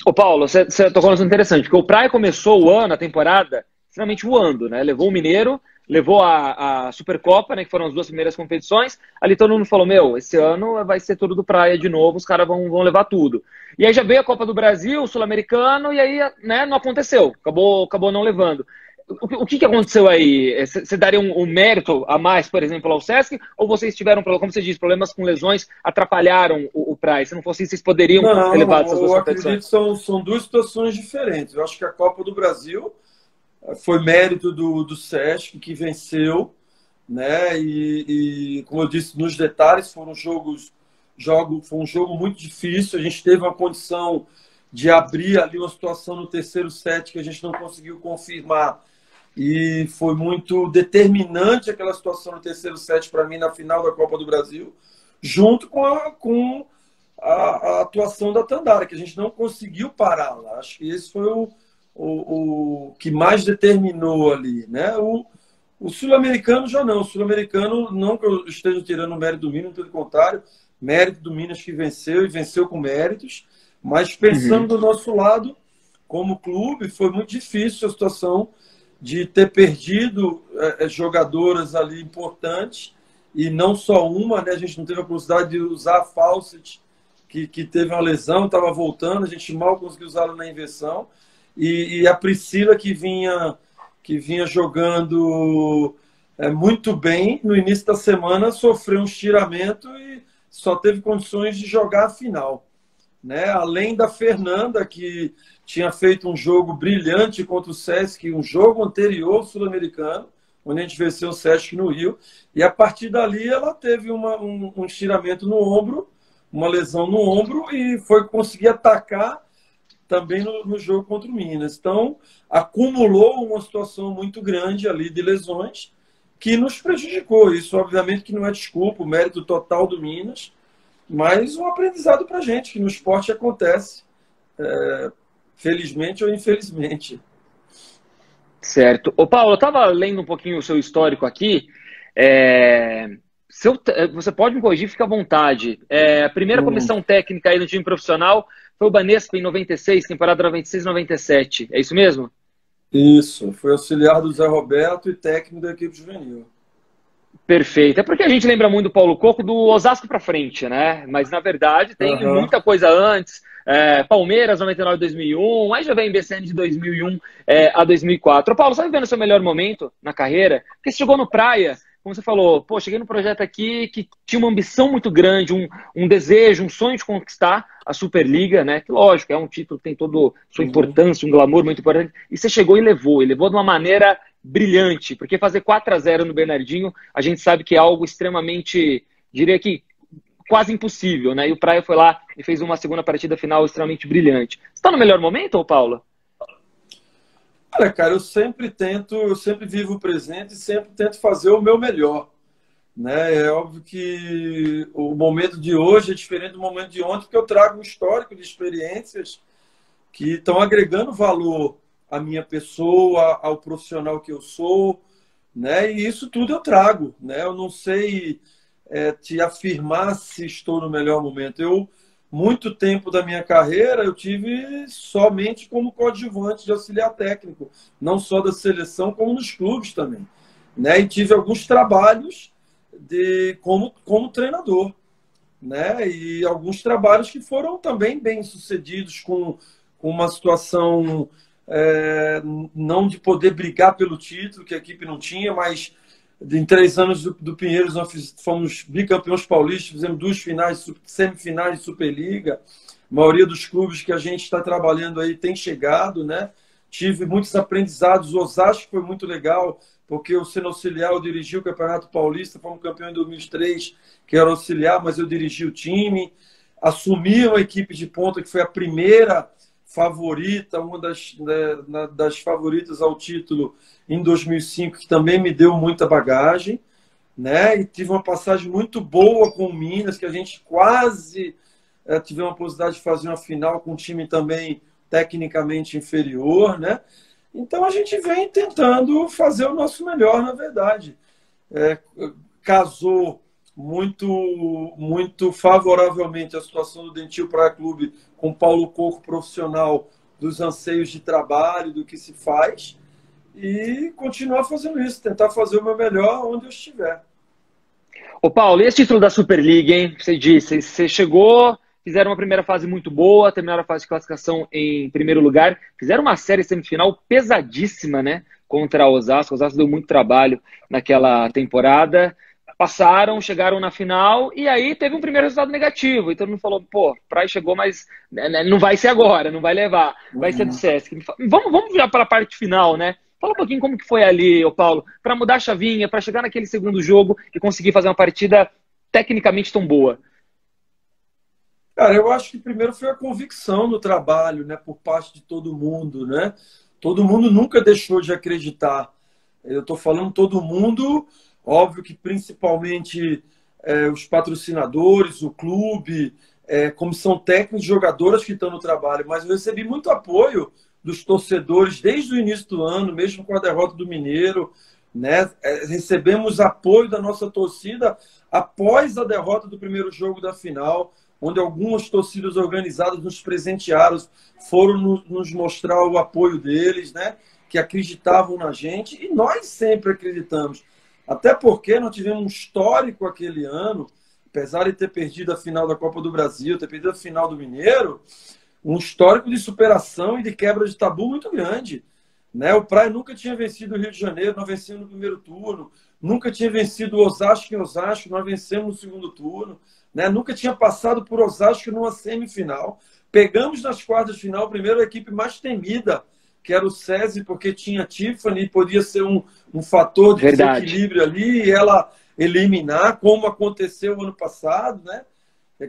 Ô Paulo, você tocou um assunto interessante, porque o Praia começou o ano, a temporada, extremamente voando, né? Levou o Mineiro, levou a Supercopa, né? Que foram as 2 primeiras competições. Ali todo mundo falou, meu, esse ano vai ser tudo do Praia de novo, os caras vão levar tudo. E aí já veio a Copa do Brasil, o Sul-Americano, e aí, né, não aconteceu. Acabou não levando. O que aconteceu aí? Você daria um mérito a mais, por exemplo, ao Sesc? Ou vocês tiveram, como você disse, problemas com lesões atrapalharam o Praia? Se não fosse isso, vocês poderiam ter levado essas 2 competições? Eu acredito que são 2 situações diferentes. Eu acho que a Copa do Brasil foi mérito do Sesc, que venceu, né? E como eu disse, nos detalhes, foi um jogo muito difícil. A gente teve uma condição de abrir ali uma situação no terceiro set que a gente não conseguiu confirmar. E foi muito determinante aquela situação no terceiro set para mim na final da Copa do Brasil, junto com a atuação da Tandara, que a gente não conseguiu parar lá. Acho que esse foi o que mais determinou ali, né? O sul-americano já não. O sul-americano, não que eu esteja tirando o mérito do Minas, pelo contrário, mérito do Minas que venceu e venceu com méritos, mas pensando do nosso lado, como clube, foi muito difícil a situação de ter perdido jogadoras ali importantes, e não só uma, né? A gente não teve a possibilidade de usar a Fawcett, que teve uma lesão, estava voltando, a gente mal conseguiu usá-la na inversão, e a Priscila, que vinha jogando muito bem, no início da semana sofreu um estiramento e só teve condições de jogar a final, né? Além da Fernanda, que tinha feito um jogo brilhante contra o Sesc, um jogo anterior sul-americano, onde a gente venceu o Sesc no Rio, e a partir dali ela teve um estiramento no ombro, uma lesão no ombro, e foi conseguir atacar também no jogo contra o Minas. Então, acumulou uma situação muito grande ali de lesões que nos prejudicou. Isso, obviamente, que não é desculpa, o mérito total do Minas, mas um aprendizado para a gente, que no esporte acontece, felizmente ou infelizmente. Certo. Ô Paulo, eu estava lendo um pouquinho o seu histórico aqui. Você pode me corrigir, fica à vontade. A primeira comissão técnica aí no time profissional foi o Banespa em 96, temporada 96-97. É isso mesmo? Isso. Foi auxiliar do Zé Roberto e técnico da equipe juvenil. Perfeito. É porque a gente lembra muito do Paulo Coco do Osasco para frente, né? Mas, na verdade, tem muita coisa antes. Palmeiras, 99-2001. Aí já vem BCN de 2001 a 2004. Ô, Paulo, você está vivendo o seu melhor momento na carreira? Porque você chegou no Praia, como você falou, pô, cheguei num projeto aqui que tinha uma ambição muito grande, um desejo, um sonho de conquistar a Superliga, né? Que, lógico, é um título que tem toda sua importância, um glamour muito importante. E você chegou e levou de uma maneira brilhante, porque fazer 4-0 no Bernardinho, a gente sabe que é algo extremamente, diria que quase impossível, né? E o Praia foi lá e fez uma segunda partida final extremamente brilhante. Você está no melhor momento, ô Paulo? Olha, cara, eu sempre vivo o presente e sempre tento fazer o meu melhor, né? É óbvio que o momento de hoje é diferente do momento de ontem, porque eu trago um histórico de experiências que estão agregando valor à minha pessoa, ao profissional que eu sou, né? E isso tudo eu trago, né? Eu não sei te afirmar se estou no melhor momento. Muito tempo da minha carreira, eu tive somente como coadjuvante de auxiliar técnico, não só da seleção, como nos clubes também, né? E tive alguns trabalhos como treinador, né? E alguns trabalhos que foram também bem sucedidos, com uma situação não de poder brigar pelo título, que a equipe não tinha, mas em 3 anos do Pinheiros nós fomos bicampeões paulistas, fizemos 2 semifinais de Superliga. A maioria dos clubes que a gente está trabalhando aí tem chegado, né? tive muitos aprendizados. O Osasco foi muito legal, porque o sendo auxiliar eu dirigi o Campeonato Paulista, fomos campeão em 2003, que era auxiliar, mas eu dirigi o time. Assumi uma equipe de ponta que foi a primeira favorita, uma das favoritas ao título em 2005, que também me deu muita bagagem, né? E tive uma passagem muito boa com o Minas, que a gente quase tivemos a possibilidade de fazer uma final com um time também tecnicamente inferior, né? Então a gente vem tentando fazer o nosso melhor, na verdade. Casou muito favoravelmente a situação do Dentil Praia Clube com o Paulo Coco, profissional dos anseios de trabalho, do que se faz, e continuar fazendo isso, tentar fazer o meu melhor onde eu estiver. Ô Paulo, e esse título da Superliga, hein? Você disse, você chegou, fizeram uma primeira fase muito boa, terminaram a fase de classificação em primeiro lugar, fizeram uma série semifinal pesadíssima, né? Contra a Osasco. O Osasco deu muito trabalho naquela temporada. Passaram, chegaram na final e aí teve um primeiro resultado negativo. E todo mundo falou, pô, Praia chegou, mas não vai ser agora, não vai levar, vai ser do Sesc. Vamos já para a parte final, né? Fala um pouquinho como que foi ali, ô Paulo, para mudar a chavinha, para chegar naquele segundo jogo e conseguir fazer uma partida tecnicamente tão boa. Cara, eu acho que primeiro foi a convicção no trabalho, né, por parte de todo mundo, né? Todo mundo nunca deixou de acreditar. Eu estou falando todo mundo, óbvio que principalmente os patrocinadores, o clube, comissão técnica, jogadoras que estão no trabalho, mas eu recebi muito apoio dos torcedores desde o início do ano, mesmo com a derrota do Mineiro, né? Recebemos apoio da nossa torcida após a derrota do primeiro jogo da final, onde algumas torcidas organizadas nos presentearam, foram nos mostrar o apoio deles, né? Que acreditavam na gente, e nós sempre acreditamos. Até porque nós tivemos um histórico aquele ano, apesar de ter perdido a final da Copa do Brasil, ter perdido a final do Mineiro, um histórico de superação e de quebra de tabu muito grande, né? O Praia nunca tinha vencido o Rio de Janeiro, nós vencemos no primeiro turno, nunca tinha vencido o Osasco em Osasco, nós vencemos no segundo turno, né? Nunca tinha passado por Osasco numa semifinal. Pegamos nas quartas de final, primeiro a equipe mais temida, que era o SESI, porque tinha Tiffany, podia ser um fator de desequilíbrio ali, e ela eliminar, como aconteceu ano passado, né?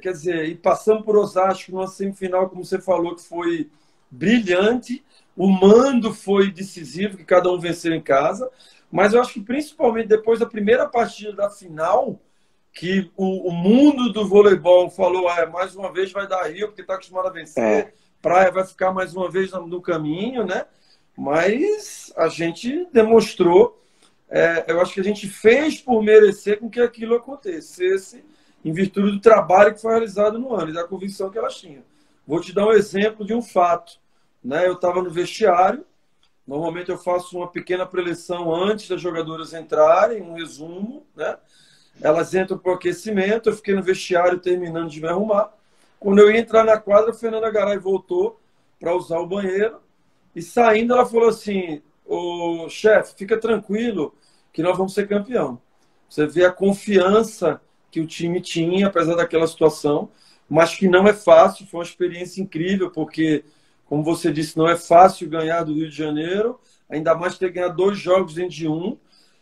Quer dizer, e passamos por Osasco numa semifinal, como você falou, que foi brilhante. O mando foi decisivo, que cada um venceu em casa. Mas eu acho que principalmente depois da primeira partida da final, que o mundo do voleibol falou, mais uma vez vai dar Rio, porque está acostumado a vencer. Praia vai ficar mais uma vez no caminho, né? Mas a gente demonstrou, eu acho que a gente fez por merecer com que aquilo acontecesse, em virtude do trabalho que foi realizado no ano e da convicção que elas tinham. Vou te dar um exemplo de um fato, né? Eu estava no vestiário, normalmente eu faço uma pequena preleção antes das jogadoras entrarem, um resumo, né? Elas entram para o aquecimento, eu fiquei no vestiário terminando de me arrumar. Quando eu ia entrar na quadra, a Fernanda Garay voltou para usar o banheiro e saindo ela falou assim, ô chefe, fica tranquilo que nós vamos ser campeão. Você vê a confiança que o time tinha, apesar daquela situação, mas que não é fácil, foi uma experiência incrível, porque, como você disse, não é fácil ganhar do Rio de Janeiro, ainda mais ter que ganhar 2 jogos dentro de um.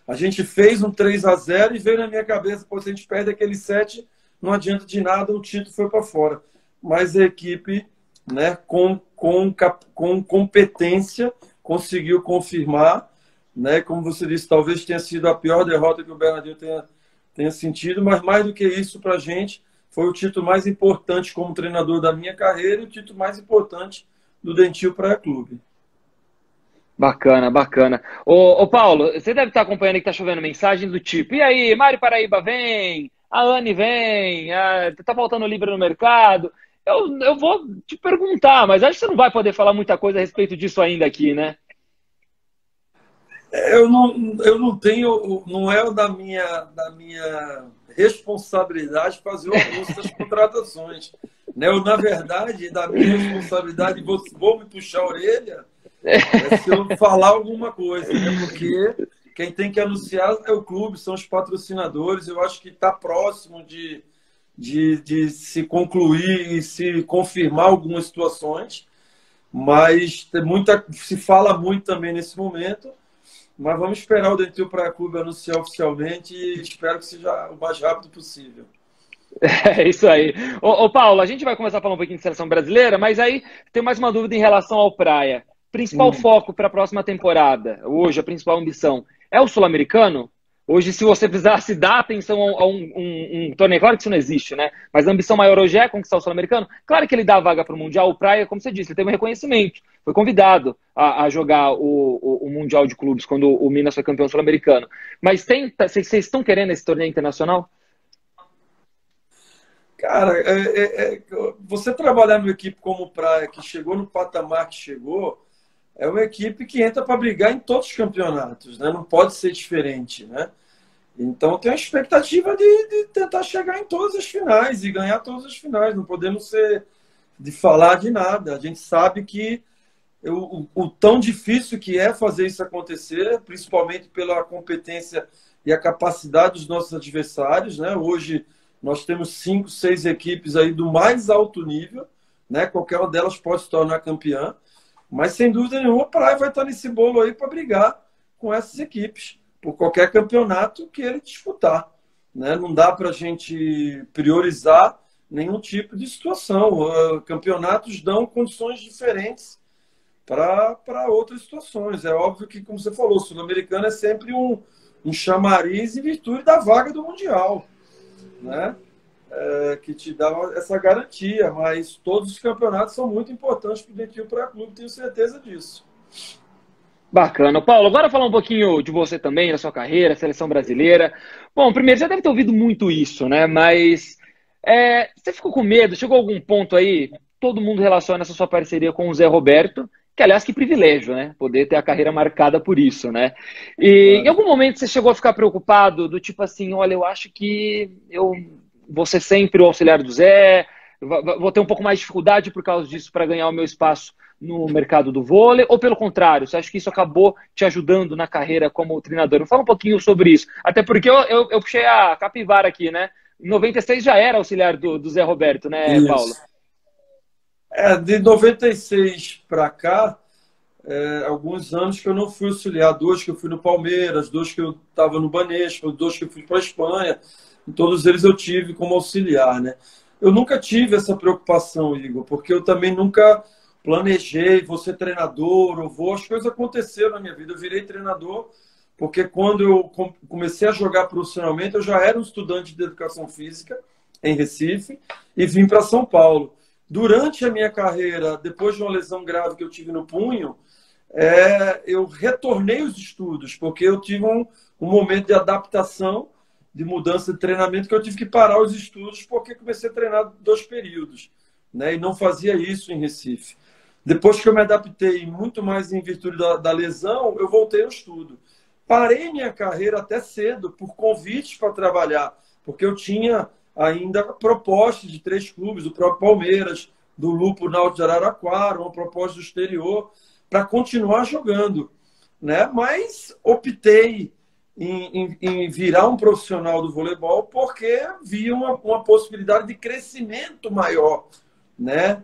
A gente fez um 3-0 e veio na minha cabeça, se a gente perde aquele 7, não adianta de nada, o título foi para fora. Mas a equipe, né, com competência, conseguiu confirmar, né, como você disse, talvez tenha sido a pior derrota que o Bernardinho tenha sentido, mas mais do que isso para a gente, foi o título mais importante como treinador da minha carreira e o título mais importante do Dentil Praia Clube. Bacana, bacana. Ô Paulo, você deve estar acompanhando que tá chovendo mensagens do tipo, e aí, Mari Paraíba vem, a Anne vem, tá faltando Libra no mercado. Eu vou te perguntar, mas acho que você não vai poder falar muita coisa a respeito disso ainda aqui, né? Eu não tenho, não é da minha responsabilidade fazer o anúncio das contratações. Né? Eu, na verdade, da minha responsabilidade, vou me puxar a orelha se eu falar alguma coisa, né? Porque quem tem que anunciar é o clube, são os patrocinadores. Eu acho que está próximo de se concluir e se confirmar algumas situações. Mas se fala muito também nesse momento. Mas vamos esperar o Dentil Praia Clube anunciar oficialmente e espero que seja o mais rápido possível. É isso aí. Paulo, a gente vai começar a falar um pouquinho de seleção brasileira, mas aí tem mais uma dúvida em relação ao Praia. Principal foco para a próxima temporada, hoje, a principal ambição, é o Sul-Americano? Hoje, se você precisasse dar atenção a um torneio, claro que isso não existe, né? Mas a ambição maior hoje é conquistar o Sul-Americano. Claro que ele dá a vaga para o Mundial. O Praia, como você disse, ele teve um reconhecimento. Foi convidado a jogar o Mundial de Clubes quando o Minas foi campeão sul-americano. Mas vocês estão querendo esse torneio internacional? Cara, você trabalhar numa equipe como o Praia, que chegou no patamar que chegou, é uma equipe que entra para brigar em todos os campeonatos, né? Não pode ser diferente, né? Então tem a expectativa de tentar chegar em todas as finais e ganhar todas as finais. Não podemos ser de falar de nada. A gente sabe que o tão difícil que é fazer isso acontecer, principalmente pela competência e a capacidade dos nossos adversários, né? Hoje nós temos 5, 6 equipes aí do mais alto nível, né? Qualquer uma delas pode se tornar campeã, mas sem dúvida nenhuma a Praia vai estar nesse bolo aí para brigar com essas equipes por qualquer campeonato que ele disputar, né? Não dá para a gente priorizar nenhum tipo de situação. Campeonatos dão condições diferentes para outras situações. É óbvio que, como você falou, o Sul-Americano é sempre um chamariz em virtude da vaga do Mundial, né? Que te dá essa garantia, mas todos os campeonatos são muito importantes para o Dentil Praia Clube, tenho certeza disso. Bacana. Paulo, agora falar um pouquinho de você também, da sua carreira, seleção brasileira. Bom, primeiro, já deve ter ouvido muito isso, né? Mas você ficou com medo? Chegou a algum ponto aí? Todo mundo relaciona essa sua parceria com o Zé Roberto, que, aliás, que privilégio, né? Poder ter a carreira marcada por isso, né? E em algum momento você chegou a ficar preocupado, do tipo assim, olha, eu acho que eu vou ser sempre o auxiliar do Zé, vou ter um pouco mais de dificuldade por causa disso para ganhar o meu espaço no mercado do vôlei, ou pelo contrário, você acha que isso acabou te ajudando na carreira como treinador? Fala um pouquinho sobre isso. Até porque eu puxei a capivara aqui, né? Em 96 já era auxiliar do Zé Roberto, né, Isso. Paulo? De 96 para cá, alguns anos que eu não fui auxiliar, 2 que eu fui no Palmeiras, 2 que eu estava no Banespa, 2 que eu fui para a Espanha, em todos eles eu tive como auxiliar, né? Eu nunca tive essa preocupação, Igor, porque eu também nunca planejei, vou ser treinador, as coisas aconteceram na minha vida. Eu virei treinador porque quando eu comecei a jogar profissionalmente, eu já era um estudante de educação física em Recife e vim para São Paulo. Durante a minha carreira, depois de uma lesão grave que eu tive no punho, eu retornei os estudos, porque eu tive um momento de adaptação, de mudança de treinamento, que eu tive que parar os estudos, porque comecei a treinar 2 períodos, né? E não fazia isso em Recife. Depois que eu me adaptei muito mais em virtude da lesão, eu voltei ao estudo. Parei minha carreira até cedo, por convites para trabalhar, porque eu tinha ainda propostas de 3 clubes, do próprio Palmeiras, do Lupo Náutico de Araraquara, uma proposta do exterior, para continuar jogando, né? Mas optei em virar um profissional do voleibol porque via uma possibilidade de crescimento maior, né?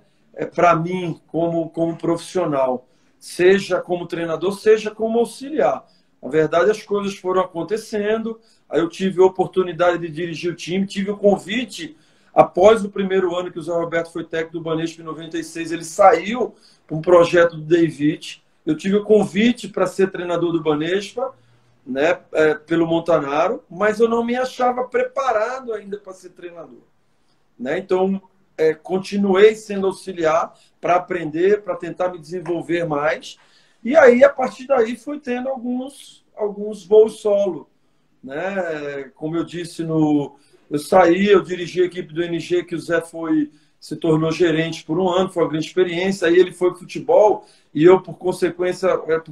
Para mim, como profissional, seja como treinador, seja como auxiliar. Na verdade, as coisas foram acontecendo. Aí eu tive a oportunidade de dirigir o time, tive o convite após o primeiro ano que o Zé Roberto foi técnico do Banespa em 96, ele saiu para um projeto do David. Eu tive o convite para ser treinador do Banespa, né, pelo Montanaro, mas eu não me achava preparado ainda para ser treinador, né? Então, continuei sendo auxiliar para aprender, para tentar me desenvolver mais. E aí, a partir daí, fui tendo alguns voos solo, né? Como eu disse, eu saí, eu dirigi a equipe do NG, que o Zé se tornou gerente por um ano, foi uma grande experiência. Aí ele foi para o futebol e eu, por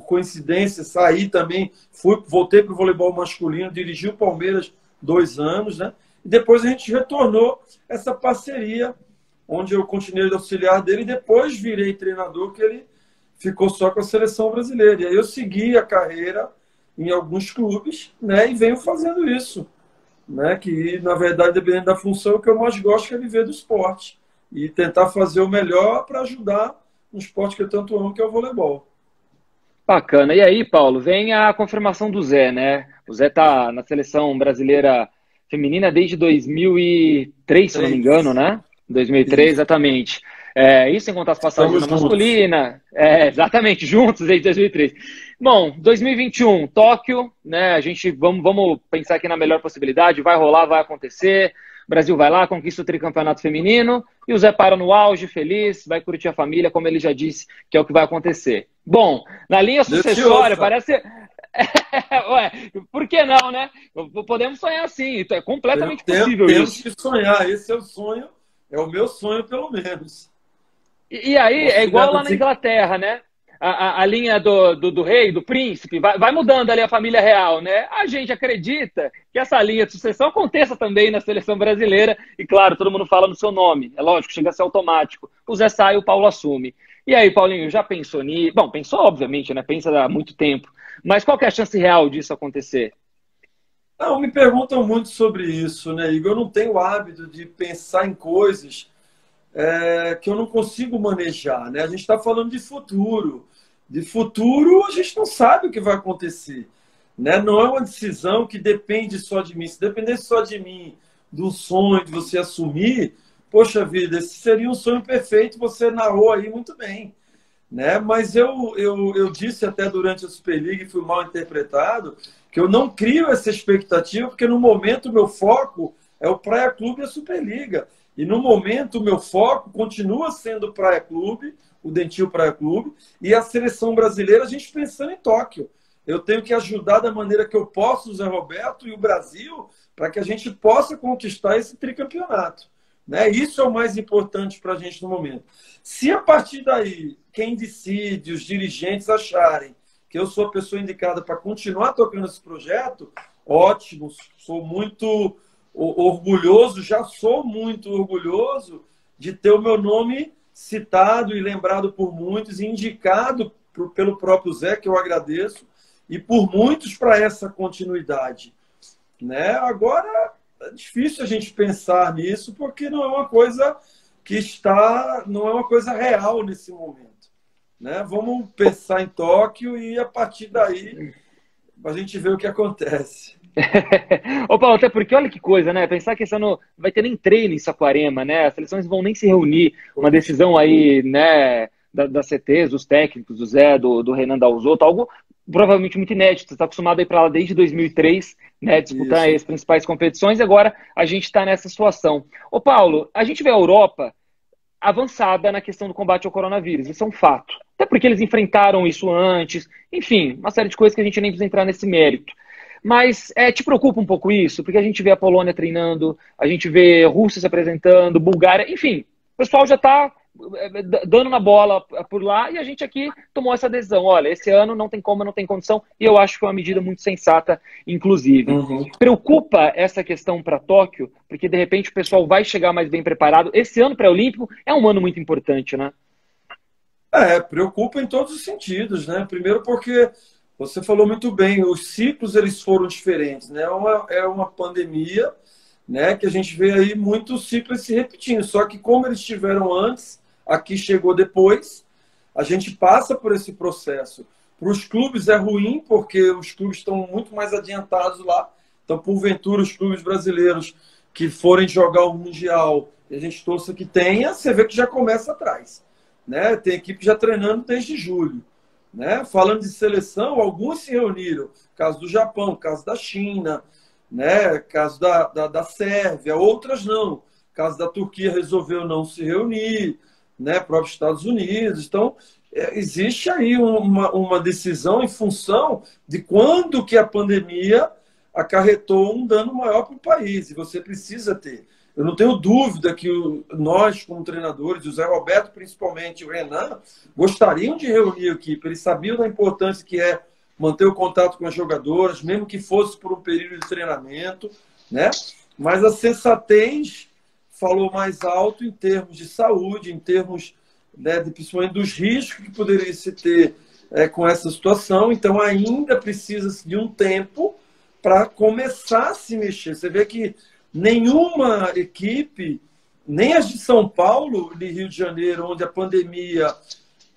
coincidência, saí também, voltei para o voleibol masculino, dirigi o Palmeiras 2 anos, né? E depois a gente retornou essa parceria, onde eu continuei de auxiliar dele e depois virei treinador, que ele ficou só com a seleção brasileira. E aí eu segui a carreira em alguns clubes, né? E venho fazendo isso, né? Que, na verdade, dependendo da função, o que eu mais gosto é viver do esporte e tentar fazer o melhor para ajudar um esporte que eu tanto amo, que é o voleibol. Bacana. E aí, Paulo, vem a confirmação do Zé, né? O Zé tá na seleção brasileira feminina desde 2003, se eu não me engano, 3. né? 2003, Isso. exatamente. Isso sem contar as passagens Estamos na juntos. masculina. Exatamente, juntos desde 2003. Bom, 2021, Tóquio, né? A gente vamos pensar aqui na melhor possibilidade. Vai rolar, vai acontecer. O Brasil vai lá, conquista o tricampeonato feminino e o Zé para no auge, feliz, vai curtir a família, como ele já disse, que é o que vai acontecer. Bom, na linha Deus te sucessória, ouça. parece. Ué, por que não, né? Podemos sonhar assim, é completamente possível Temos isso. que sonhar. Esse é o sonho, é o meu sonho, pelo menos. E aí Posso é te igual lá na garantir. Inglaterra, né? A linha do rei, do príncipe, vai mudando ali a família real, né? A gente acredita que essa linha de sucessão aconteça também na seleção brasileira. E claro, todo mundo fala no seu nome. É lógico, chega a ser automático. O Zé sai, o Paulo assume. E aí, Paulinho, já pensou nisso? Bom, pensou, obviamente, né? Pensa há muito tempo. Mas qual que é a chance real disso acontecer? Não, me perguntam muito sobre isso, né, Igor? Eu não tenho o hábito de pensar em coisas que eu não consigo manejar, né? A gente está falando de futuro. De futuro, a gente não sabe o que vai acontecer, né? Não é uma decisão que depende só de mim. Se dependesse só de mim, do sonho de você assumir, poxa vida, esse seria um sonho perfeito, você narrou aí muito bem, né? Mas eu disse até durante a Superliga, e fui mal interpretado, que eu não crio essa expectativa, porque no momento o meu foco é o Praia Clube e a Superliga. E no momento o meu foco continua sendo o Praia Clube, o Dentil Praia Clube, e a seleção brasileira, a gente pensando em Tóquio. Eu tenho que ajudar da maneira que eu posso o Zé Roberto e o Brasil para que a gente possa conquistar esse tricampeonato, né? Isso é o mais importante para a gente no momento. Se a partir daí, quem decide, os dirigentes acharem que eu sou a pessoa indicada para continuar tocando esse projeto, ótimo, sou muito orgulhoso, já sou muito orgulhoso de ter o meu nome citado e lembrado por muitos, e indicado pelo próprio Zé, que eu agradeço, e por muitos para essa continuidade, né? Agora, é difícil a gente pensar nisso, porque não é uma coisa não é uma coisa real nesse momento, né? Vamos pensar em Tóquio e a partir daí a gente vê o que acontece. Ô, Paulo, até porque olha que coisa, né? Pensar que esse ano vai ter nem treino em Saquarema, né? As seleções vão nem se reunir. Uma decisão aí, né, das CTs, dos técnicos, do Zé, do Renan Dalzotto, algo provavelmente muito inédito. Você está acostumado a ir para lá desde 2003, né? Disputar Isso. as principais competições, e agora a gente está nessa situação. Ô, Paulo, a gente vê a Europa avançada na questão do combate ao coronavírus. Isso é um fato. Até porque eles enfrentaram isso antes. Enfim, uma série de coisas que a gente nem precisa entrar nesse mérito. Mas te preocupa um pouco isso? Porque a gente vê a Polônia treinando, a gente vê a Rússia se apresentando, Bulgária, enfim, o pessoal já está dando na bola por lá e a gente aqui tomou essa decisão. Olha, esse ano não tem como, não tem condição, e eu acho que foi uma medida muito sensata, inclusive. Uhum. Preocupa essa questão para Tóquio, porque de repente o pessoal vai chegar mais bem preparado. Esse ano pré-olímpico é um ano muito importante, né? Preocupa em todos os sentidos, né? Primeiro porque você falou muito bem, os ciclos eles foram diferentes, né? É uma pandemia, né? Que a gente vê aí muitos ciclos se repetindo. Só que como eles estiveram antes, aqui chegou depois, a gente passa por esse processo. Para os clubes é ruim, porque os clubes estão muito mais adiantados lá. Então, porventura, os clubes brasileiros que forem jogar o Mundial, e a gente torça que tenha, você vê que já começa atrás, né? Tem equipe já treinando desde julho, né? Falando de seleção, alguns se reuniram. Caso do Japão, caso da China, né? Caso da Sérvia, outras não. Caso da Turquia resolveu não se reunir, né? Próprios Estados Unidos. Então, existe aí uma decisão em função de quando que a pandemia acarretou um dano maior para o país. E você precisa ter. Eu não tenho dúvida que nós, como treinadores, o Zé Roberto, principalmente, o Renan, gostariam de reunir a equipe. Eles sabiam da importância que é manter o contato com as jogadoras, mesmo que fosse por um período de treinamento, né? Mas a sensatez falou mais alto em termos de saúde, em termos, né, principalmente dos riscos que poderia se ter com essa situação. Então, ainda precisa de um tempo para começar a se mexer. Você vê que nenhuma equipe, nem as de São Paulo, de Rio de Janeiro, onde a pandemia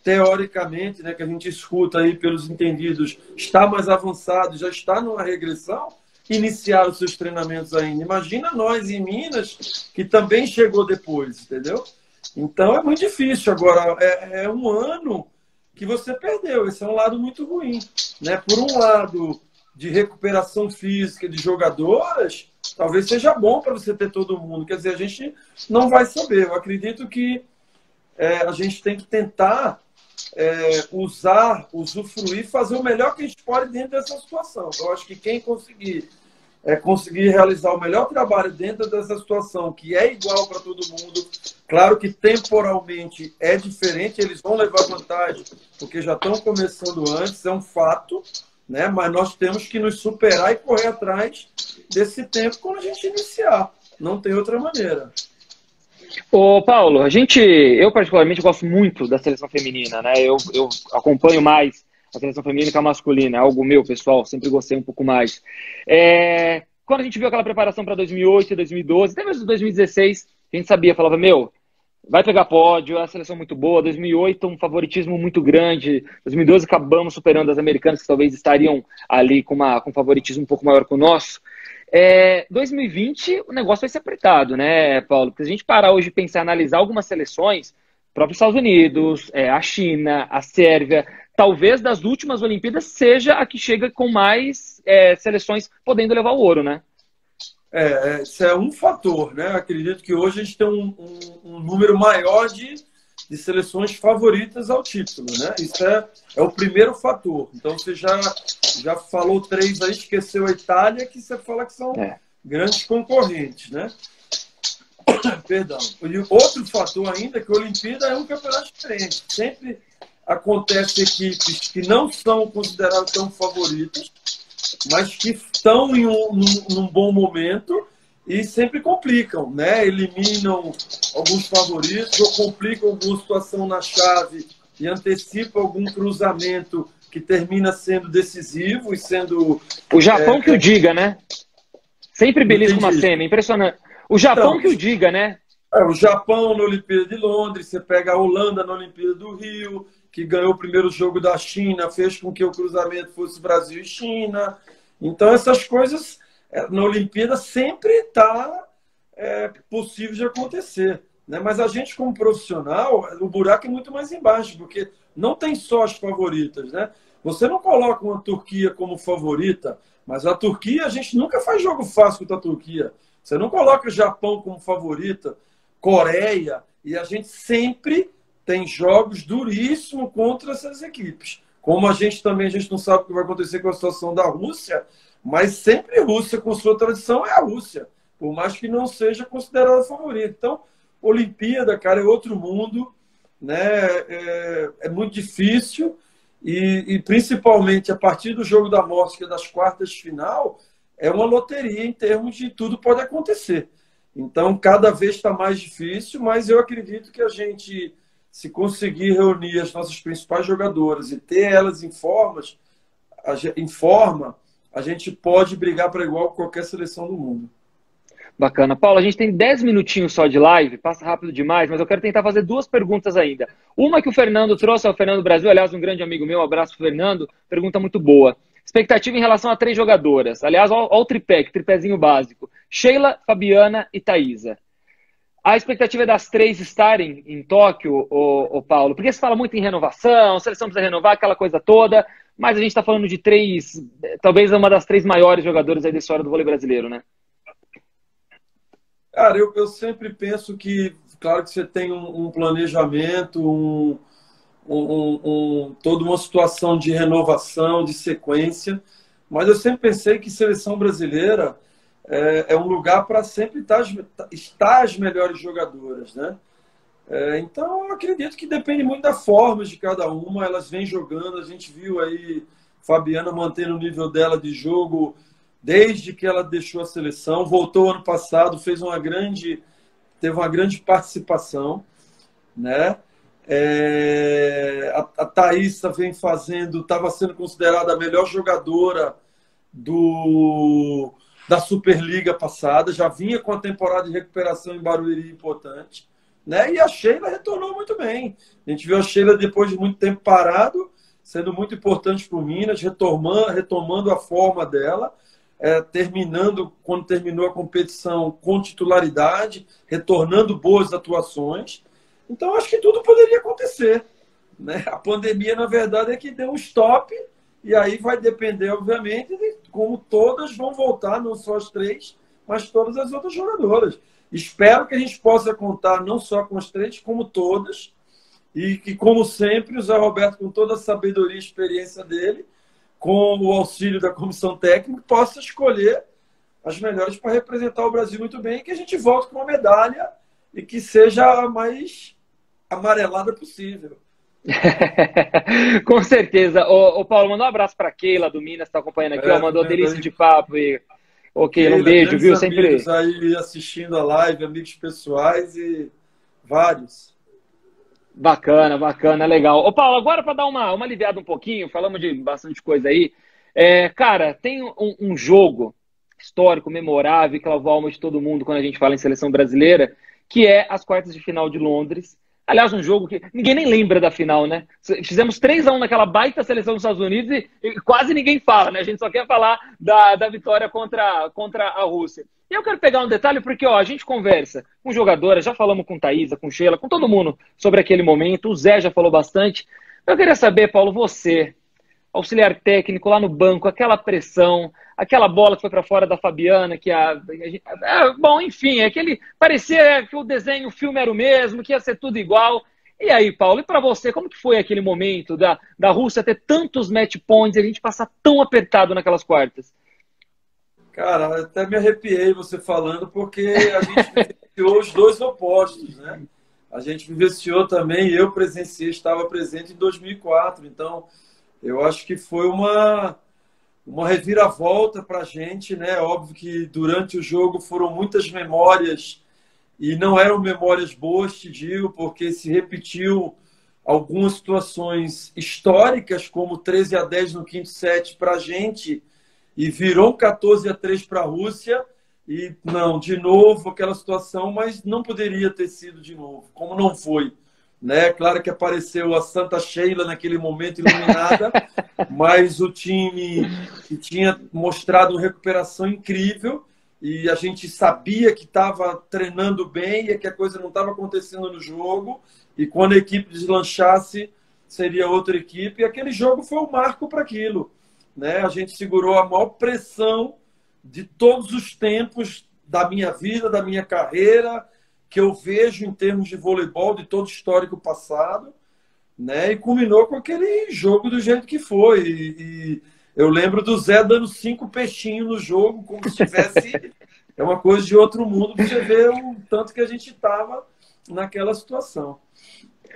teoricamente, né, que a gente escuta aí pelos entendidos, está mais avançado, já está numa regressão, iniciaram seus treinamentos ainda. Imagina nós em Minas, que também chegou depois, entendeu? Então é muito difícil. Agora, é um ano que você perdeu. Esse é um lado muito ruim, né? Por um lado, de recuperação física de jogadoras, talvez seja bom para você ter todo mundo. Quer dizer, a gente não vai saber. Eu acredito que a gente tem que tentar usufruir, fazer o melhor que a gente pode dentro dessa situação. Eu acho que quem conseguir realizar o melhor trabalho dentro dessa situação, que é igual para todo mundo, claro que temporalmente é diferente, eles vão levar vantagem, porque já estão começando antes, é um fato, né? Mas nós temos que nos superar e correr atrás desse tempo quando a gente iniciar. Não tem outra maneira. Ô, Paulo, eu particularmente gosto muito da seleção feminina, né? Eu acompanho mais a seleção feminina que a masculina, é algo meu, pessoal, sempre gostei um pouco mais. Quando a gente viu aquela preparação para 2008, 2012, até mesmo 2016, a gente sabia, falava, vai pegar pódio, é uma seleção muito boa, 2008 um favoritismo muito grande, 2012 acabamos superando as americanas, que talvez estariam ali com um favoritismo um pouco maior que o nosso. 2020 o negócio vai ser apertado, né, Paulo? Porque se a gente parar hoje e pensar, analisar algumas seleções, próprios Estados Unidos, a China, a Sérvia, talvez das últimas Olimpíadas seja a que chega com mais seleções podendo levar o ouro, né? Isso é um fator, né? Acredito que hoje a gente tem um número maior de seleções favoritas ao título, né? Isso é o primeiro fator. Então você já falou 3 aí, esqueceu a Itália, que você fala que são grandes concorrentes, né? Perdão. E outro fator ainda é que a Olimpíada é um campeonato diferente. Sempre acontece equipes que não são consideradas tão favoritas, mas que estão num bom momento e sempre complicam, né? Eliminam alguns favoritos ou complicam alguma situação na chave e antecipam algum cruzamento que termina sendo decisivo e sendo... O Japão que o diga, né? Sempre belisca uma semi, impressionante. O Japão então, que o diga, né? O Japão na Olimpíada de Londres, você pega a Holanda na Olimpíada do Rio, que ganhou o primeiro jogo da China, fez com que o cruzamento fosse Brasil e China. Então, essas coisas na Olimpíada sempre está possível de acontecer, né? Mas a gente, como profissional, o buraco é muito mais embaixo, porque não tem só as favoritas, né? Você não coloca uma Turquia como favorita, mas a Turquia, a gente nunca faz jogo fácil contra a Turquia. Você não coloca o Japão como favorita, Coreia, e a gente sempre tem jogos duríssimos contra essas equipes. Como a gente não sabe o que vai acontecer com a situação da Rússia, mas sempre a Rússia, com sua tradição, é a Rússia, por mais que não seja considerada favorita. Então, Olimpíada, cara, é outro mundo, né? É muito difícil e principalmente a partir do jogo da morte, que é das quartas de final, é uma loteria em termos de tudo pode acontecer. Então, cada vez está mais difícil, mas eu acredito que a gente, se conseguir reunir as nossas principais jogadoras e ter elas em forma, a gente pode brigar para igual com qualquer seleção do mundo. Bacana. Paulo, a gente tem 10 minutinhos só de live, passa rápido demais, mas eu quero tentar fazer 2 perguntas ainda. Uma que o Fernando trouxe, é o Fernando Brasil, aliás, um grande amigo meu, um abraço pro Fernando, pergunta muito boa. Expectativa em relação a 3 jogadoras. Aliás, olha o tripézinho básico. Sheila, Fabiana e Thaisa. A expectativa é das 3 estarem em Tóquio, o Paulo, porque se fala muito em renovação, a seleção precisa renovar, aquela coisa toda, mas a gente está falando de 3, talvez uma das 3 maiores jogadoras aí da história do vôlei brasileiro, né? Cara, eu sempre penso que, claro que você tem um planejamento, toda uma situação de renovação, de sequência, mas eu sempre pensei que seleção brasileira é um lugar para sempre estar as melhores jogadoras, né? Então, eu acredito que depende muito da forma de cada uma, elas vêm jogando, a gente viu aí Fabiana mantendo o nível dela de jogo desde que ela deixou a seleção, voltou ano passado, teve uma grande participação, né? A Thaisa vem estava sendo considerada a melhor jogadora da Superliga passada, já vinha com a temporada de recuperação em Barueri importante, né? E a Sheila retornou muito bem. A gente viu a Sheila depois de muito tempo parado, sendo muito importante para o Minas, retomando a forma dela, terminando, quando terminou a competição, com titularidade, retornando boas atuações. Então, acho que tudo poderia acontecer, né? A pandemia, na verdade, é que deu um stop, e aí vai depender, obviamente, de como todas vão voltar, não só as três, mas todas as outras jogadoras. Espero que a gente possa contar não só com as três, como todas, e que, como sempre, o Zé Roberto, com toda a sabedoria e experiência dele, com o auxílio da comissão técnica, possa escolher as melhores para representar o Brasil muito bem, e que a gente volte com uma medalha e que seja a mais amarelada possível. Com certeza. Ô, Paulo, mandou um abraço para Keila do Minas, está acompanhando aqui, ó, mandou delícia de papo. E... Ok, um beijo, viu? Sempre amigos aí assistindo a live, amigos pessoais e vários. Bacana, bacana, legal. Ô, Paulo, agora para dar uma aliviada um pouquinho, falamos de bastante coisa aí. Cara, tem um jogo histórico, memorável, que lavou a alma de todo mundo quando a gente fala em seleção brasileira, que é as quartas de final de Londres. Aliás, um jogo que ninguém nem lembra da final, né? Fizemos 3-1 naquela baita seleção dos Estados Unidos e quase ninguém fala, né? A gente só quer falar da vitória contra a Rússia. E eu quero pegar um detalhe porque, ó, a gente conversa com jogadoras, já falamos com Thaisa, com Sheila, com todo mundo sobre aquele momento. O Zé já falou bastante. Eu queria saber, Paulo, você, auxiliar técnico lá no banco, aquela pressão, aquela bola que foi para fora da Fabiana, que bom, enfim, parecia que o desenho, o filme era o mesmo, que ia ser tudo igual. E aí, Paulo, e para você, como que foi aquele momento da Rússia ter tantos match points e a gente passar tão apertado naquelas quartas? Cara, até me arrepiei você falando, porque a gente vivenciou os dois opostos, né? A gente vivenciou também, eu presenciei, estava presente em 2004, então eu acho que foi uma reviravolta para a gente, né? Óbvio que durante o jogo foram muitas memórias, e não eram memórias boas, te digo, porque se repetiu algumas situações históricas, como 13-10 no quinto set para a gente, e virou 14-3 para a Rússia, e não, de novo aquela situação, mas não poderia ter sido de novo, como não foi. Né? Claro que apareceu a Santa Sheila naquele momento iluminada, mas o time que tinha mostrado uma recuperação incrível, e a gente sabia que estava treinando bem e que a coisa não estava acontecendo no jogo, e quando a equipe deslanchasse seria outra equipe, e aquele jogo foi um marco para aquilo. Né? A gente segurou a maior pressão de todos os tempos da minha vida, da minha carreira, que eu vejo em termos de voleibol, de todo o histórico passado, né? E culminou com aquele jogo do jeito que foi. E eu lembro do Zé dando 5 peixinhos no jogo, como se tivesse... É uma coisa de outro mundo, para você ver o tanto que a gente estava naquela situação.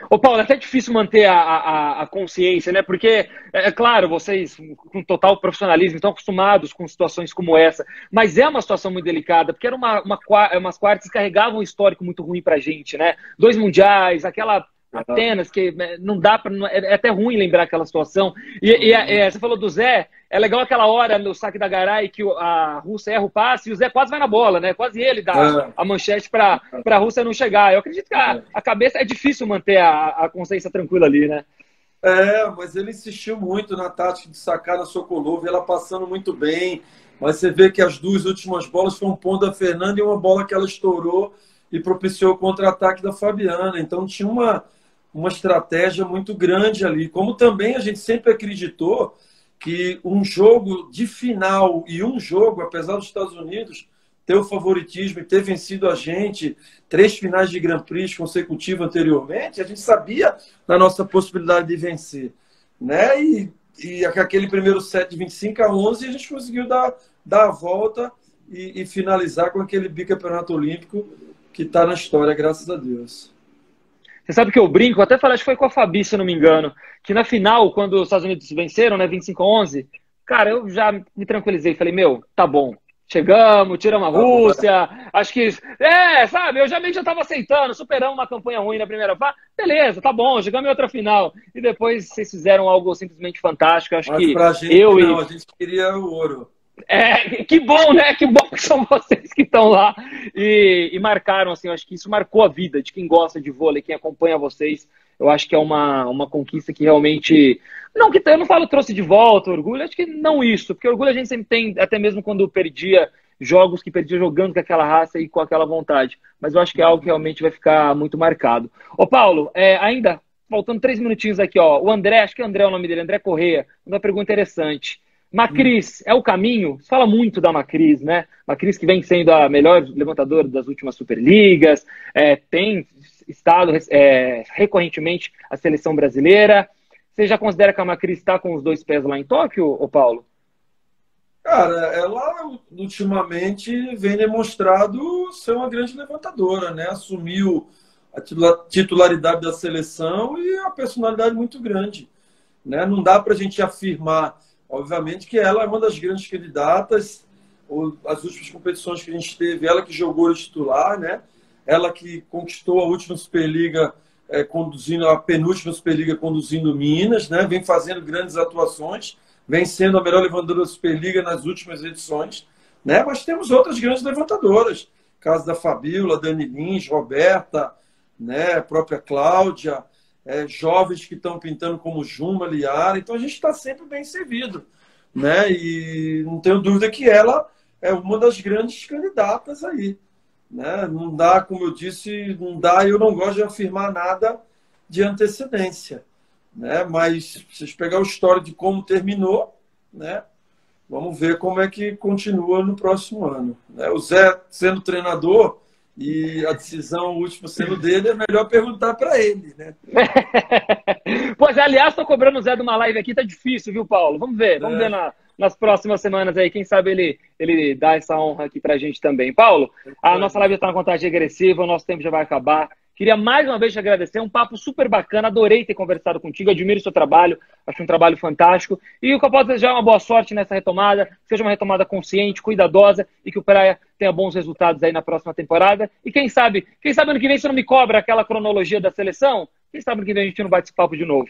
Ô, Paulo, é até difícil manter a consciência, né? Porque, claro, vocês, com total profissionalismo, estão acostumados com situações como essa, mas é uma situação muito delicada, porque era umas quartas que carregavam um histórico muito ruim pra gente, né? 2 mundiais, aquela Atenas, que não dá para. É até ruim lembrar aquela situação. Você falou do Zé, é legal aquela hora no saque da Garay que a Rússia erra o passe e o Zé quase vai na bola, né? Quase ele dá a manchete para a Rússia não chegar. Eu acredito que a cabeça é difícil manter a consciência tranquila ali, né? Mas ele insistiu muito na tática de sacar na Sokolov, ela passando muito bem. Mas você vê que as 2 últimas bolas foi um ponto da Fernanda e uma bola que ela estourou e propiciou o contra-ataque da Fabiana. Então tinha uma estratégia muito grande ali. Como também a gente sempre acreditou que um jogo de final e um jogo, apesar dos Estados Unidos ter o favoritismo e ter vencido a gente 3 finais de Grand Prix consecutivos anteriormente, a gente sabia da nossa possibilidade de vencer. Né? E aquele primeiro set de 25-11 a gente conseguiu dar a volta e finalizar com aquele bicampeonato olímpico que está na história, graças a Deus. Você sabe que eu brinco, até falei, acho que foi com a Fabi, se eu não me engano, que na final, quando os Estados Unidos venceram, né, 25-11, cara, eu já me tranquilizei, falei, tá bom, chegamos, tiramos a Rússia, acho que, sabe, eu já meio que já tava aceitando, superamos uma campanha ruim na primeira fase, beleza, tá bom, chegamos em outra final, e depois vocês fizeram algo simplesmente fantástico, acho que pra gente, eu não, a gente queria o ouro. Que bom, né? Que bom que são vocês que estão lá e marcaram, assim, eu acho que isso marcou a vida de quem gosta de vôlei, quem acompanha vocês. Eu acho que é uma conquista que realmente. Não, que eu não falo trouxe de volta orgulho, acho que não isso, porque orgulho a gente sempre tem, até mesmo quando perdia jogos, que perdia jogando com aquela raça e com aquela vontade. Mas eu acho que é algo que realmente vai ficar muito marcado. Ô, Paulo, ainda faltando 3 minutinhos aqui, ó. O André, acho que é André o nome dele, André Correia, uma pergunta interessante. Macris é o caminho? Se fala muito da Macris, né? Macris que vem sendo a melhor levantadora das últimas Superligas, tem estado recorrentemente a seleção brasileira. Você já considera que a Macris está com os 2 pés lá em Tóquio, ô Paulo? Cara, ela ultimamente vem demonstrado ser uma grande levantadora, né? Assumiu a titularidade da seleção e a personalidade muito grande, né? Não dá para a gente afirmar, obviamente, que ela é uma das grandes candidatas. As últimas competições que a gente teve, ela que jogou de titular, né? Ela que conquistou a última Superliga, conduzindo a penúltima Superliga, conduzindo Minas, né? Vem fazendo grandes atuações, vem sendo a melhor levantadora da Superliga nas últimas edições, né? Mas temos outras grandes levantadoras, caso da Fabíola, Dani Lins, Roberta, né? A própria Cláudia, jovens que estão pintando como Juma, Liara. Então a gente está sempre bem servido, né? E não tenho dúvida que ela é uma das grandes candidatas aí, né? Não dá, como eu disse, não dá. Eu não gosto de afirmar nada de antecedência, né? Mas se vocês pegar o histórico de como terminou, né? Vamos ver como é que continua no próximo ano, né? O Zé sendo treinador e a decisão última sendo dele, é melhor perguntar para ele, né? Pois, aliás, estou cobrando o Zé de uma live aqui, tá difícil, viu, Paulo? Vamos ver nas próximas semanas aí, quem sabe ele dá essa honra aqui pra gente também. Paulo, a nossa live já está na contagem regressiva, o nosso tempo já vai acabar. Queria mais uma vez te agradecer, um papo super bacana, adorei ter conversado contigo, admiro o seu trabalho, acho um trabalho fantástico. E o que eu posso desejar é uma boa sorte nessa retomada, que seja uma retomada consciente, cuidadosa e que o Praia tenha bons resultados aí na próxima temporada. E quem sabe ano que vem você não me cobra aquela cronologia da seleção? Quem sabe ano que vem a gente não bate esse papo de novo?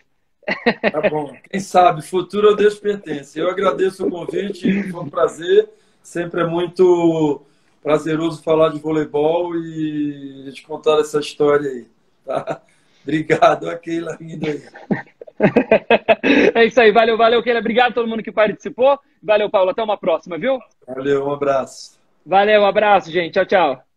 Tá bom. Quem sabe, futuro a Deus pertence. Eu agradeço o convite, foi um prazer. Sempre é muito prazeroso falar de voleibol e te contar essa história aí. Tá? Obrigado, a Keila rindo aí. É isso aí, valeu, Keila. Obrigado a todo mundo que participou. Valeu, Paulo. Até uma próxima, viu? Valeu, um abraço. Valeu, um abraço, gente. Tchau, tchau.